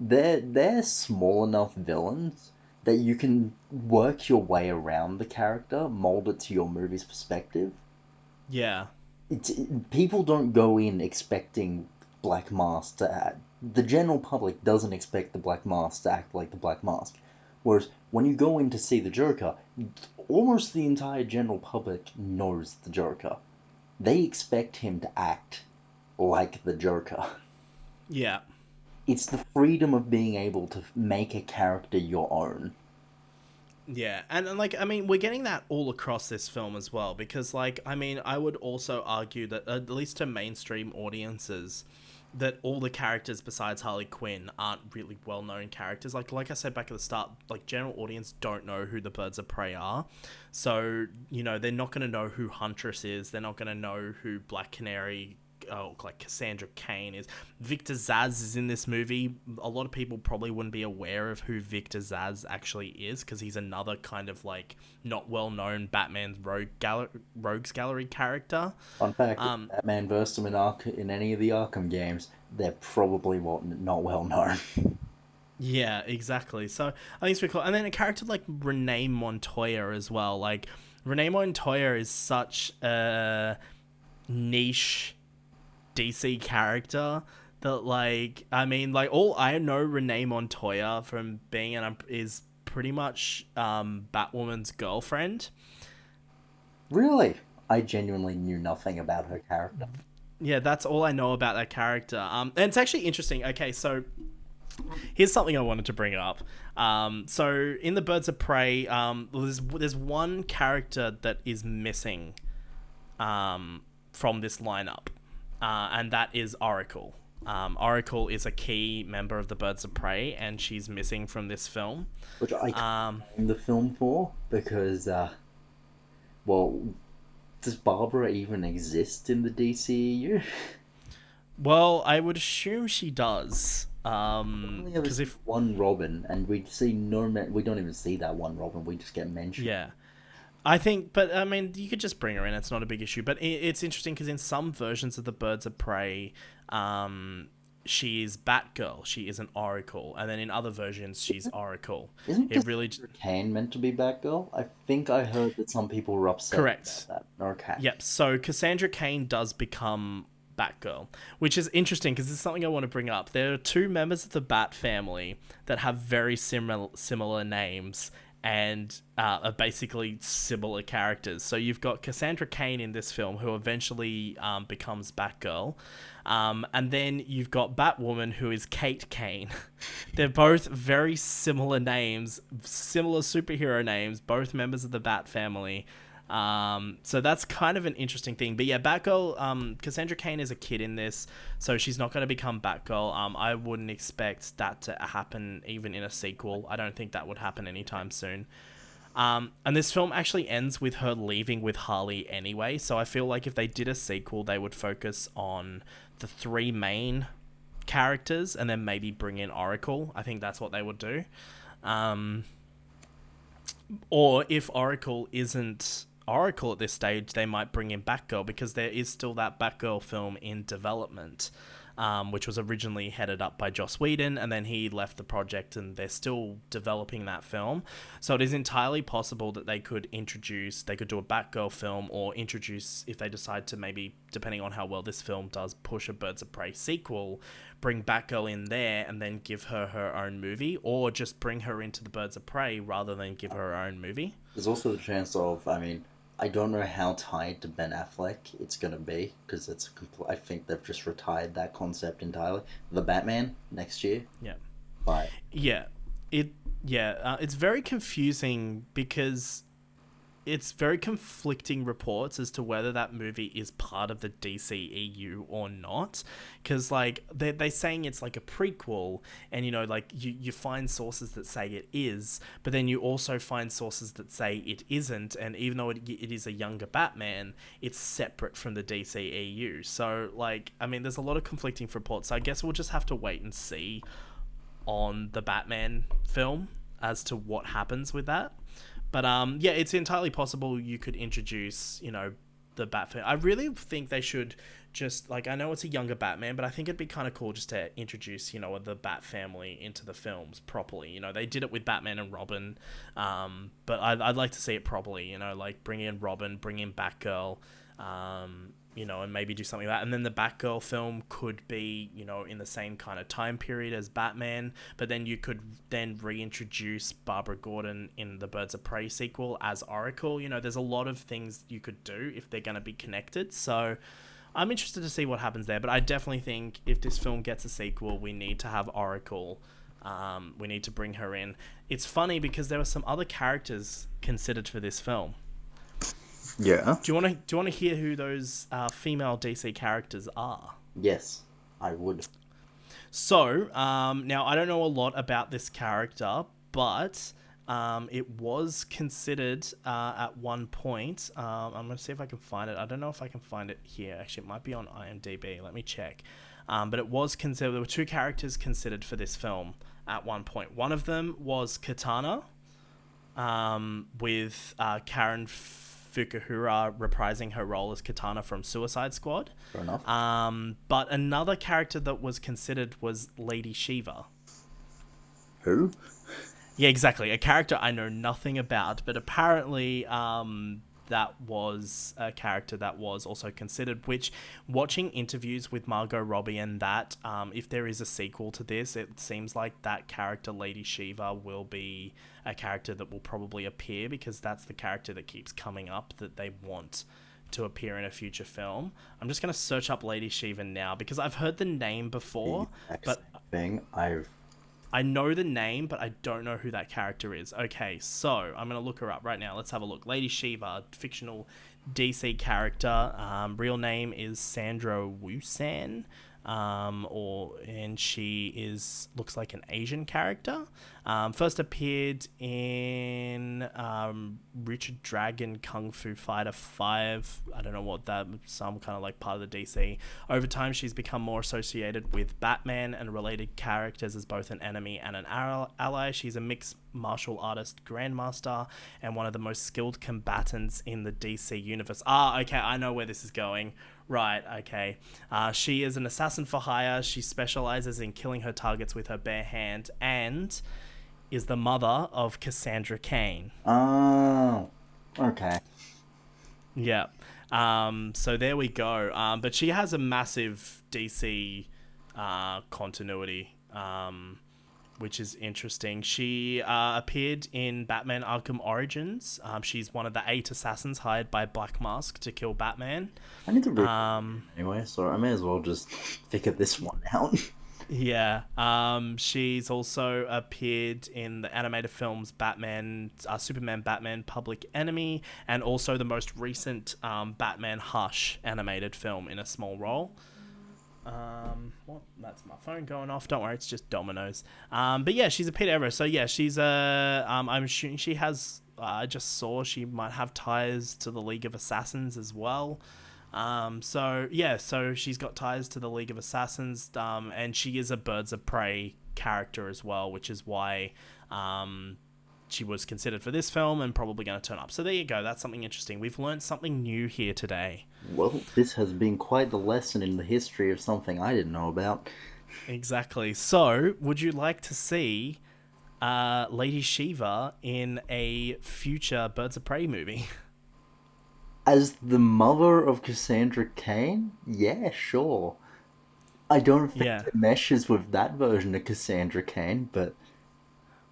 they're small enough villains that you can work your way around the character, mold it to your movie's perspective. Yeah. People don't go in expecting Black Mask to act. The general public doesn't expect the Black Mask to act like the Black Mask. Whereas when you go in to see the Joker, almost the entire general public knows the Joker. They expect him to act like the Joker. Yeah. It's the freedom of being able to make a character your own. Yeah, and like I mean, we're getting that all across this film as well because like I mean, I would also argue that at least to mainstream audiences, that all the characters besides Harley Quinn aren't really well-known characters. Like I said back at the start, like general audience don't know who the Birds of Prey are, so they're not going to know who Huntress is. They're not going to know who Black Canary. Oh, like Cassandra Cain is. Victor Zsasz is in this movie. A lot of people probably wouldn't be aware of who Victor Zsasz actually is because he's another kind of like not well known Batman's Rogues Gallery character. Fun fact: if Batman versed him in any of the Arkham games, they're probably not well known. Yeah, exactly. So I think it's pretty cool. And then a character like Renee Montoya as well. Like Renee Montoya is such a niche DC character that like I mean like all I know Renee Montoya from being is pretty much Batwoman's girlfriend. Really, I genuinely knew nothing about her character. Yeah, that's all I know about that character. And it's actually interesting. Okay, so here's something I wanted to bring up. So in the Birds of Prey, there's one character that is missing from this lineup. And that is Oracle. Oracle is a key member of the Birds of Prey, and she's missing from this film. Which I can't blame the film for, because, well, does Barbara even exist in the DCEU? Well, I would assume she does. Only ever Because see if one Robin, and we see no we don't even see that one Robin. We just get mentioned. yeah, I think, but I mean, you could just bring her in. It's not a big issue. But it's interesting because in some versions of the Birds of Prey, she is Batgirl. She is an Oracle, and then in other versions, she's Oracle. Isn't It really Cassandra Cain meant to be Batgirl? I think I heard that some people were upset about correct. that. Okay. Yep. So Cassandra Cain does become Batgirl, which is interesting because it's something I want to bring up. There are two members of the Bat family that have very similar names and are basically similar characters. So you've got Cassandra Cain in this film, who eventually becomes Batgirl. And then you've got Batwoman, who is Kate Kane. They're both very similar names, similar superhero names, both members of the Bat family. So that's kind of an interesting thing. But yeah, Batgirl, Cassandra Cain is a kid in this, so she's not going to become Batgirl. I wouldn't expect that to happen even in a sequel. I don't think that would happen anytime soon. And this film actually ends with her leaving with Harley anyway, so I feel like if they did a sequel, they would focus on the three main characters and then maybe bring in Oracle. I think that's what they would do. Or if Oracle isn't Oracle at this stage, they might bring in Batgirl because there is still that Batgirl film in development, which was originally headed up by Joss Whedon, and then he left the project and they're still developing that film. So it is entirely possible that they could do a Batgirl film or introduce, if they decide to maybe, depending on how well this film does, push a Birds of Prey sequel, bring Batgirl in there and then give her her own movie, or just bring her into the Birds of Prey rather than give her her own movie. There's also the chance of, I mean, I don't know how tied to Ben Affleck it's gonna be because I think they've just retired that concept entirely. The Batman next year, Yeah. but Yeah, it's very confusing because it's very conflicting reports as to whether that movie is part of the DCEU or not. Because, like, they're saying it's like a prequel, and, you know, like, you find sources that say it is, but then you also find sources that say it isn't, and even though it is a younger Batman, it's separate from the DCEU. So, like, I mean, there's a lot of conflicting reports, so I guess we'll just have to wait and see on the Batman film as to what happens with that. But yeah, it's entirely possible you could introduce, you know, the Batman. I really think they should just, like, I know it's a younger Batman, but I think it'd be kind of cool just to introduce, you know, the Bat family into the films properly. You know, they did it with Batman and Robin, but I'd like to see it properly, you know, like bring in Robin, bring in Batgirl, you know, and maybe do something like that. And then the Batgirl film could be, you know, in the same kind of time period as Batman, but then you could then reintroduce Barbara Gordon in the Birds of Prey sequel as Oracle. You know, there's a lot of things you could do if they're going to be connected. So I'm interested to see what happens there, but I definitely think if this film gets a sequel, we need to have Oracle. We need to bring her in. It's funny because there were some other characters considered for this film. yeah. Do you want to hear who those female DC characters are? Yes, I would. So now I don't know a lot about this character, but it was considered at one point. I'm gonna see if I can find it. I don't know if I can find it here. Actually, it might be on IMDb. Let me check. But it was considered. There were two characters considered for this film at one point. One of them was Katana, with Karen Fukuhara reprising her role as Katana from Suicide Squad. Fair enough. But another character that was considered was Lady Shiva. Who? Yeah, exactly. A character I know nothing about, but apparently that was a character that was also considered, which, watching interviews with Margot Robbie and that, if there is a sequel to this, it seems like that character, Lady Shiva, will be a character that will probably appear because that's the character that keeps coming up that they want to appear in a future film. I'm just going to search up Lady Shiva now because I've heard the name before, but I know the name, but I don't know who that character is. Okay, so I'm going to look her up right now. Let's have a look. Lady Shiva, fictional DC character. Real name is Sandra Wusan. and she looks like an Asian character. First appeared in Richard Dragon Kung Fu Fighter 5. I don't know what that, some kind of like part of the DC. Over time, she's become more associated with Batman and related characters as both an enemy and an ally. She's a mixed martial artist grandmaster and one of the most skilled combatants in the DC universe. Okay, I know where this is going. Right, okay. She is an assassin for hire. She specializes in killing her targets with her bare hand and is the mother of Cassandra Cain. Oh, okay. Yeah. So there we go. But she has a massive DC continuity, which is interesting. She appeared in Batman Arkham Origins. She's one of the 8 assassins hired by Black Mask to kill Batman. I need to read anyway, so I may as well just figure this one out. Yeah. She's also appeared in the animated films Superman, Batman, Public Enemy, and also the most recent Batman Hush animated film in a small role. That's my phone going off. Don't worry, it's just dominoes. But yeah, she's appeared everywhere. So yeah, she's I'm assuming she has. I just saw she might have ties to the League of Assassins as well. So she's got ties to the League of Assassins, and she is a Birds of Prey character as well, which is why she was considered for this film and probably going to turn up. So there you go. That's something interesting. We've learned something new here today. Well, this has been quite the lesson in the history of something I didn't know about. Exactly. So, would you like to see Lady Shiva in a future Birds of Prey movie? As the mother of Cassandra Cain? Yeah, sure. I don't think Yeah. it meshes with that version of Cassandra Cain, but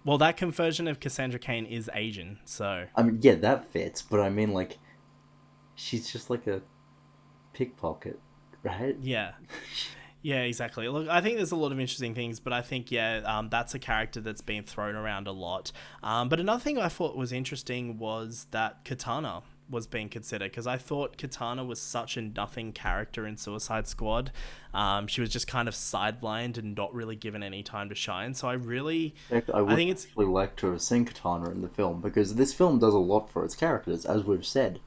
Well, that conversion of Cassandra Cain is Asian, so... I mean, yeah, that fits, but I mean, like, she's just like a pickpocket, right? Yeah. Yeah, exactly. Look, I think there's a lot of interesting things, but I think, that's a character that's been thrown around a lot. But another thing I thought was interesting was that Katana was being considered, because I thought Katana was such a nothing character in Suicide Squad. She was just kind of sidelined and not really given any time to shine. So In fact, I I would think it's actually like to have seen Katana in the film, because this film does a lot for its characters, as we've said.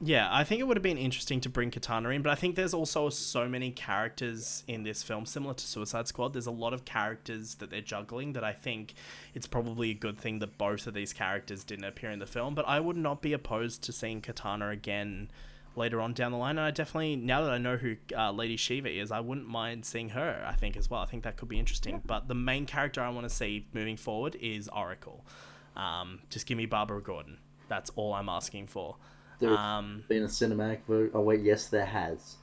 Yeah, I think it would have been interesting to bring Katana in, but I think there's also so many characters in this film, similar to Suicide Squad. There's a lot of characters that they're juggling that I think it's probably a good thing that both of these characters didn't appear in the film, but I would not be opposed to seeing Katana again later on down the line, and I definitely, now that I know who Lady Shiva is, I wouldn't mind seeing her, I think, as well. I think that could be interesting, but the main character I want to see moving forward is Oracle. Just give me Barbara Gordon. That's all I'm asking for. There's been a cinematic version. Oh, wait, yes, there has.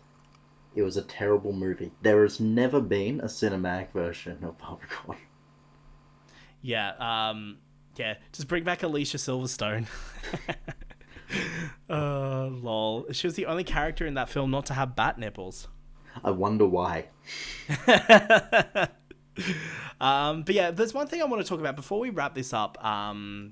It was a terrible movie. There has never been a cinematic version of Barbara Gordon. Yeah, just bring back Alicia Silverstone. Lol. She was the only character in that film not to have bat nipples. I wonder why. But yeah, there's one thing I want to talk about before we wrap this up,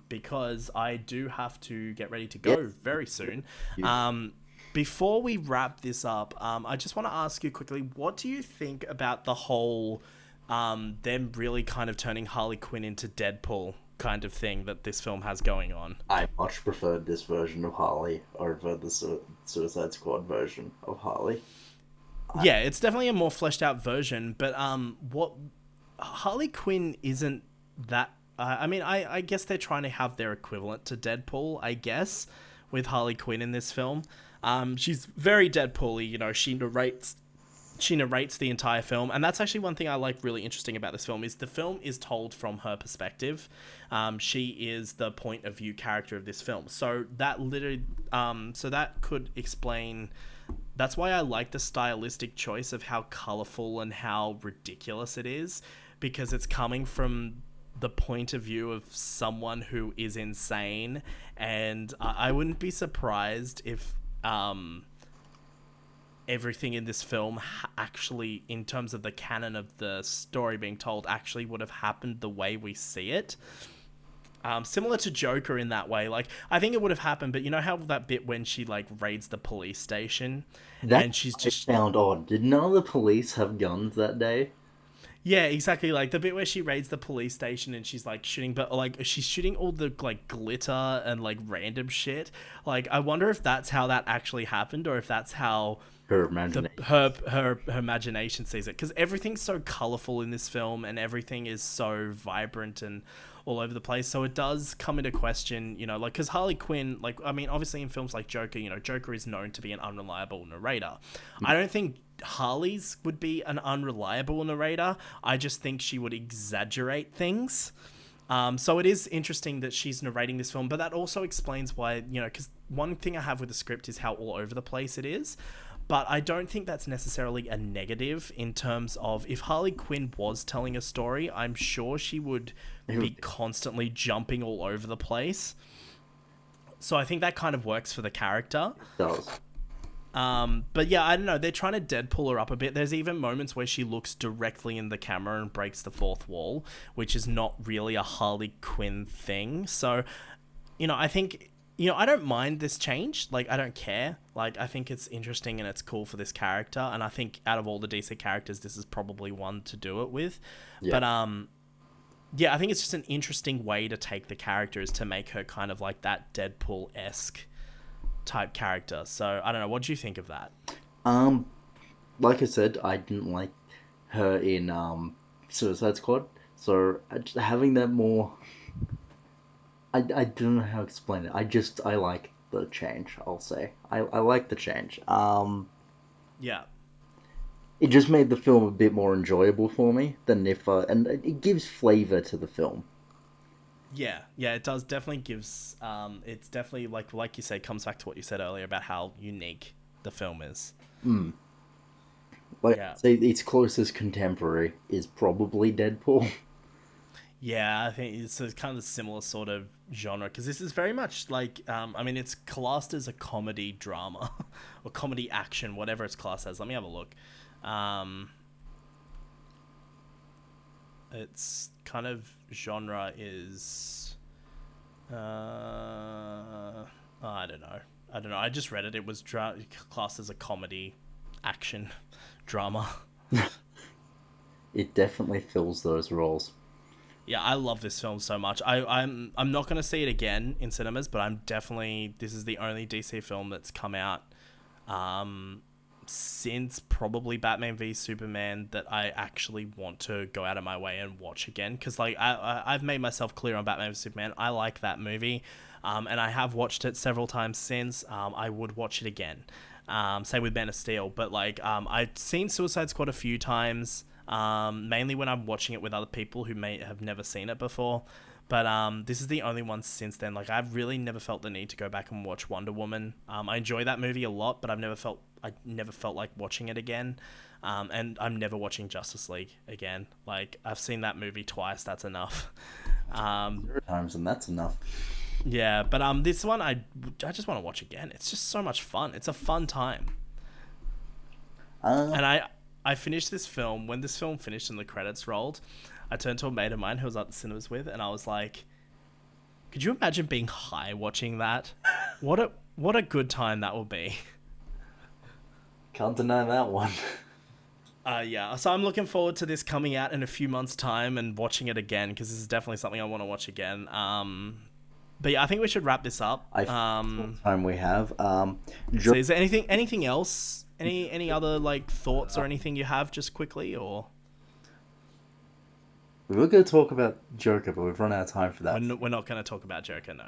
because I do have to get ready to go Yes. very soon. You- Before we wrap this up, I just want to ask you quickly, what do you think about the whole them really kind of turning Harley Quinn into Deadpool kind of thing that this film has going on? I much preferred this version of Harley over the Suicide Squad version of Harley. Yeah, it's definitely a more fleshed out version, but what Harley Quinn isn't that. I mean, I guess they're trying to have their equivalent to Deadpool, I guess, with Harley Quinn in this film. She's very Deadpool-y, you know. She narrates the entire film, and that's actually one thing I like really interesting about this film is the film is told from her perspective. She is the point of view character of this film, so that literally, so that could explain. That's why I like the stylistic choice of how colorful and how ridiculous it is, because it's coming from the point of view of someone who is insane, and I wouldn't be surprised if everything in this film actually, in terms of the canon of the story being told, actually would have happened the way we see it. Similar to Joker in that way. Like, I think it would have happened, but you know how that bit when she like raids the police station, That and she's I just found odd. Did none of the police have guns that day? yeah, exactly. Like the bit where she raids the police station and she's like shooting, but like she's shooting all the like glitter and like random shit. Like, I wonder if that's how that actually happened, or if that's how Her the imagination. her imagination sees it, because everything's so colorful in this film and everything is so vibrant and all over the place. So it does come into question, you know, like, because Harley Quinn, like, I mean, obviously in films like Joker, you know, Joker is known to be an unreliable narrator. I don't think Harley's would be an unreliable narrator. I just think she would exaggerate things. So it is interesting that she's narrating this film, but that also explains why, you know, because one thing I have with the script is how all over the place it is. But I don't think that's necessarily a negative in terms of, if Harley Quinn was telling a story, I'm sure she would be It constantly jumping all over the place. So I think that kind of works for the character. does. But yeah, I don't know. They're trying to Deadpool her up a bit. There's even moments where she looks directly in the camera and breaks the fourth wall, which is not really a Harley Quinn thing. So, you know, I think, you know, I don't mind this change. Like, I don't care. Like, I think it's interesting and it's cool for this character. And I think out of all the DC characters, this is probably one to do it with. Yeah. But, yeah, I think it's just an interesting way to take the characters to make her kind of like that Deadpool-esque type character. So I don't know. What do you think of that? Um, like I said, I didn't like her in Suicide Squad. So having that more, I don't know how to explain it. I like the change. I'll say I like the change. Yeah, It just made the film a bit more enjoyable for me than if and it gives flavor to the film. yeah. It does definitely gives. It's definitely like you say, comes back to what you said earlier about how unique the film is. Mm. Like, Yeah, say its closest contemporary is probably Deadpool. yeah. I think it's a kind of similar sort of genre, because this is very much like. I mean, it's classed as a comedy drama or comedy action, whatever it's classed as. Let me have a look. Um, its kind of genre is I don't know. I just read it. It was classed as a comedy action drama. It definitely fills those roles. Yeah, I love this film so much. I'm not gonna see it again in cinemas, but I'm definitely, this is the only DC film that's come out um since probably Batman v Superman that I actually want to go out of my way and watch again, because like I've made myself clear on Batman v Superman. I like that movie, and I have watched it several times since. I would watch it again. Same with Man of Steel, but like I've seen Suicide Squad a few times, mainly when I'm watching it with other people who may have never seen it before. But this is the only one since then. Like, I've really never felt the need to go back and watch Wonder Woman. I enjoy that movie a lot, but I never felt like watching it again. And I'm never watching Justice League again. Like, I've seen that movie twice. That's enough. There are times, and that's enough. Yeah, but this one I just want to watch again. It's just so much fun. It's a fun time. Uh, And I finished this film. When this film finished and the credits rolled, I turned to a mate of mine who I was at the cinemas with, and I was like, could you imagine being high watching that? What a good time that will be. can't deny that one. Yeah, so I'm looking forward to this coming out in a few months' time and watching it again, because this is definitely something I want to watch again. But yeah, I think we should wrap this up. I full time we have. So is there anything else? Any other like thoughts or anything you have just quickly, or We were going to talk about Joker, but we've run out of time for that. we're not going to talk about Joker? No.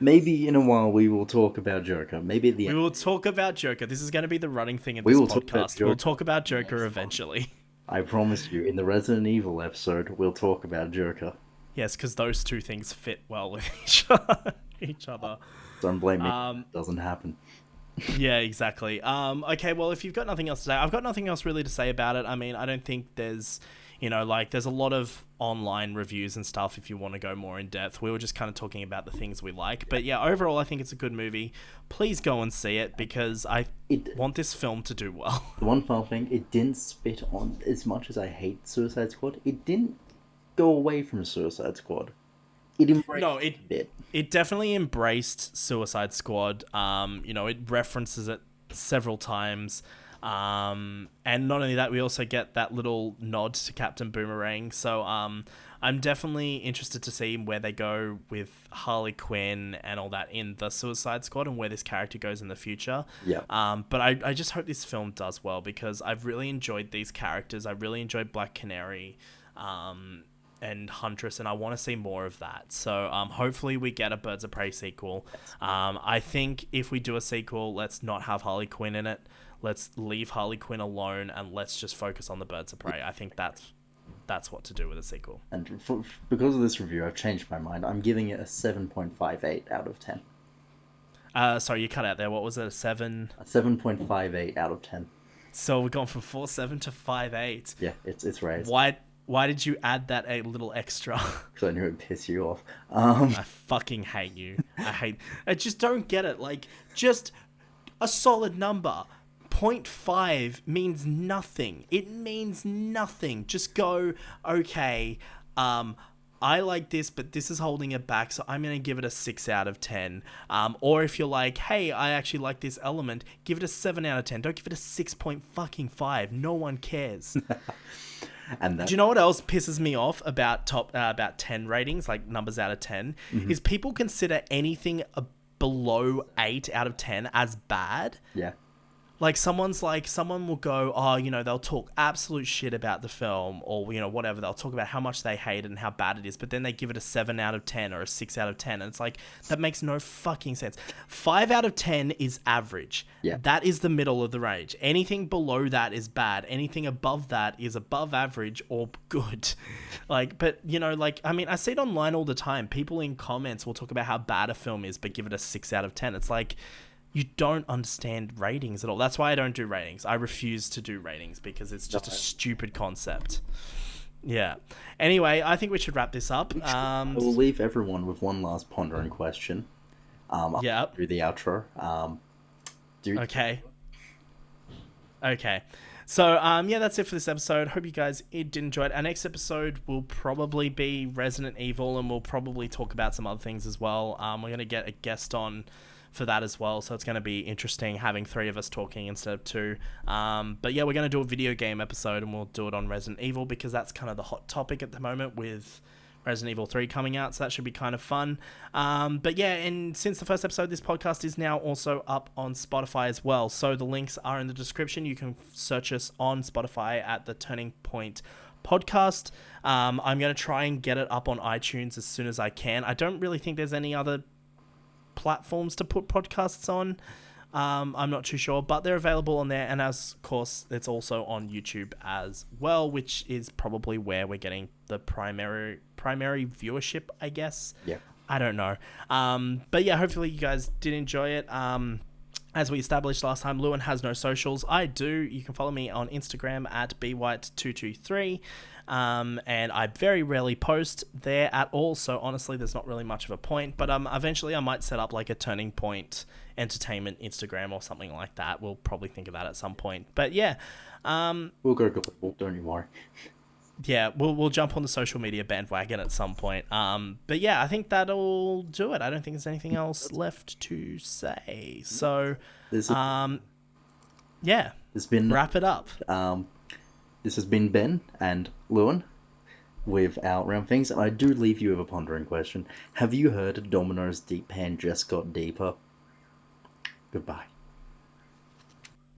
Maybe in a while we will talk about Joker. Maybe at the We end will talk about Joker. This is going to be the running thing in we this will talk about podcast. We'll Joker. talk about Joker eventually. I promise you, in the Resident Evil episode, we'll talk about Joker. Yes, because those two things fit well with each other. Don't blame me. It doesn't happen. Yeah, exactly. Okay, well, if you've got nothing else to say, I've got nothing else really to say about it. I mean, I don't think there's, you know, like, there's a lot of online reviews and stuff if you want to go more in depth. We were just kind of talking about the things we like. But yeah, overall, I think it's a good movie. Please go and see it, because I want this film to do well. The one final thing, it didn't spit on, as much as I hate Suicide Squad, it didn't go away from Suicide Squad. it embraced No, it a bit. it definitely embraced Suicide Squad. It references it several times. And not only that, we also get that little nod to Captain Boomerang. So I'm definitely interested to see where they go with Harley Quinn and all that in the Suicide Squad and where this character goes in the future. Yeah. But I just hope this film does well because I've really enjoyed these characters. I really enjoyed Black Canary. And Huntress, and I want to see more of that. So hopefully we get a Birds of Prey sequel. I think if we do a sequel, let's not have Harley Quinn in it. Let's leave Harley Quinn alone and let's just focus on the Birds of Prey. I think that's what to do with a sequel. And because of this review, I've changed my mind. I'm giving it a 7.58 out of 10. Sorry, you cut out there. What was it? A 7? A 7.58 out of 10. So we've gone from 4.7 to 5.8. Yeah, it's raised. Why did you add that a little extra? Because I knew it'd piss you off. I fucking hate you. I just don't get it. Like, just a solid number. 0.5 means nothing. It means nothing. Just go, okay, I like this, but this is holding it back, so I'm going to give it a 6 out of 10. Or if you're like, hey, I actually like this element, give it a 7 out of 10. Don't give it a 6.5. No one cares. And Do you know what else pisses me off about about 10 ratings, like numbers out of 10, is people consider anything below 8 out of 10 as bad. Yeah. Like someone will go, oh, they'll talk absolute shit about the film or, whatever. They'll talk about how much they hate it and how bad it is, but then they give it a 7 out of 10 or a 6 out of 10. And it's like, that makes no fucking sense. 5 out of 10 is average. Yeah. That is the middle of the range. Anything below that is bad. Anything above that is above average or good. I see it online all the time. People in comments will talk about how bad a film is, but give it a 6 out of 10. It's like, you don't understand ratings at all. That's why I don't do ratings. I refuse to do ratings because it's just a stupid concept. Yeah. Anyway, I think we should wrap this up. I will leave everyone with one last pondering question. Yeah. Through the outro. Okay. So, that's it for this episode. Hope you guys did enjoy it. Our next episode will probably be Resident Evil, and we'll probably talk about some other things as well. We're going to get a guest on for that as well, so it's going to be interesting having 3 of us talking instead of 2. But yeah, we're going to do a video game episode, and we'll do it on Resident Evil because that's kind of the hot topic at the moment with Resident Evil 3 coming out, so that should be kind of fun. But yeah, and since the first episode, this podcast is now also up on Spotify as well, so the links are in the description. You can search us on Spotify at the Turning Point Podcast. I'm going to try and get it up on iTunes as soon as I can. I don't really think there's any other platforms to put podcasts on. I'm not too sure, but they're available on there, and of course it's also on YouTube as well, which is probably where we're getting the primary viewership, I guess. Yeah. I don't know. But yeah, hopefully you guys did enjoy it. As we established last time, Lewin has no socials. I do. You can follow me on Instagram at bwhite223. And I very rarely post there at all, so honestly there's not really much of a point, but eventually I might set up like a Turning Point Entertainment Instagram or something like that. We'll probably think of that at some point, but yeah, we'll go global, don't you worry. Yeah, we'll jump on the social media bandwagon at some point. But yeah, I think that'll do it. I don't think there's anything else left to say, so yeah, wrap it up. This has been Ben and Lewin with our round things, and I do leave you with a pondering question. Have you heard Domino's Deep Pan just got deeper? Goodbye.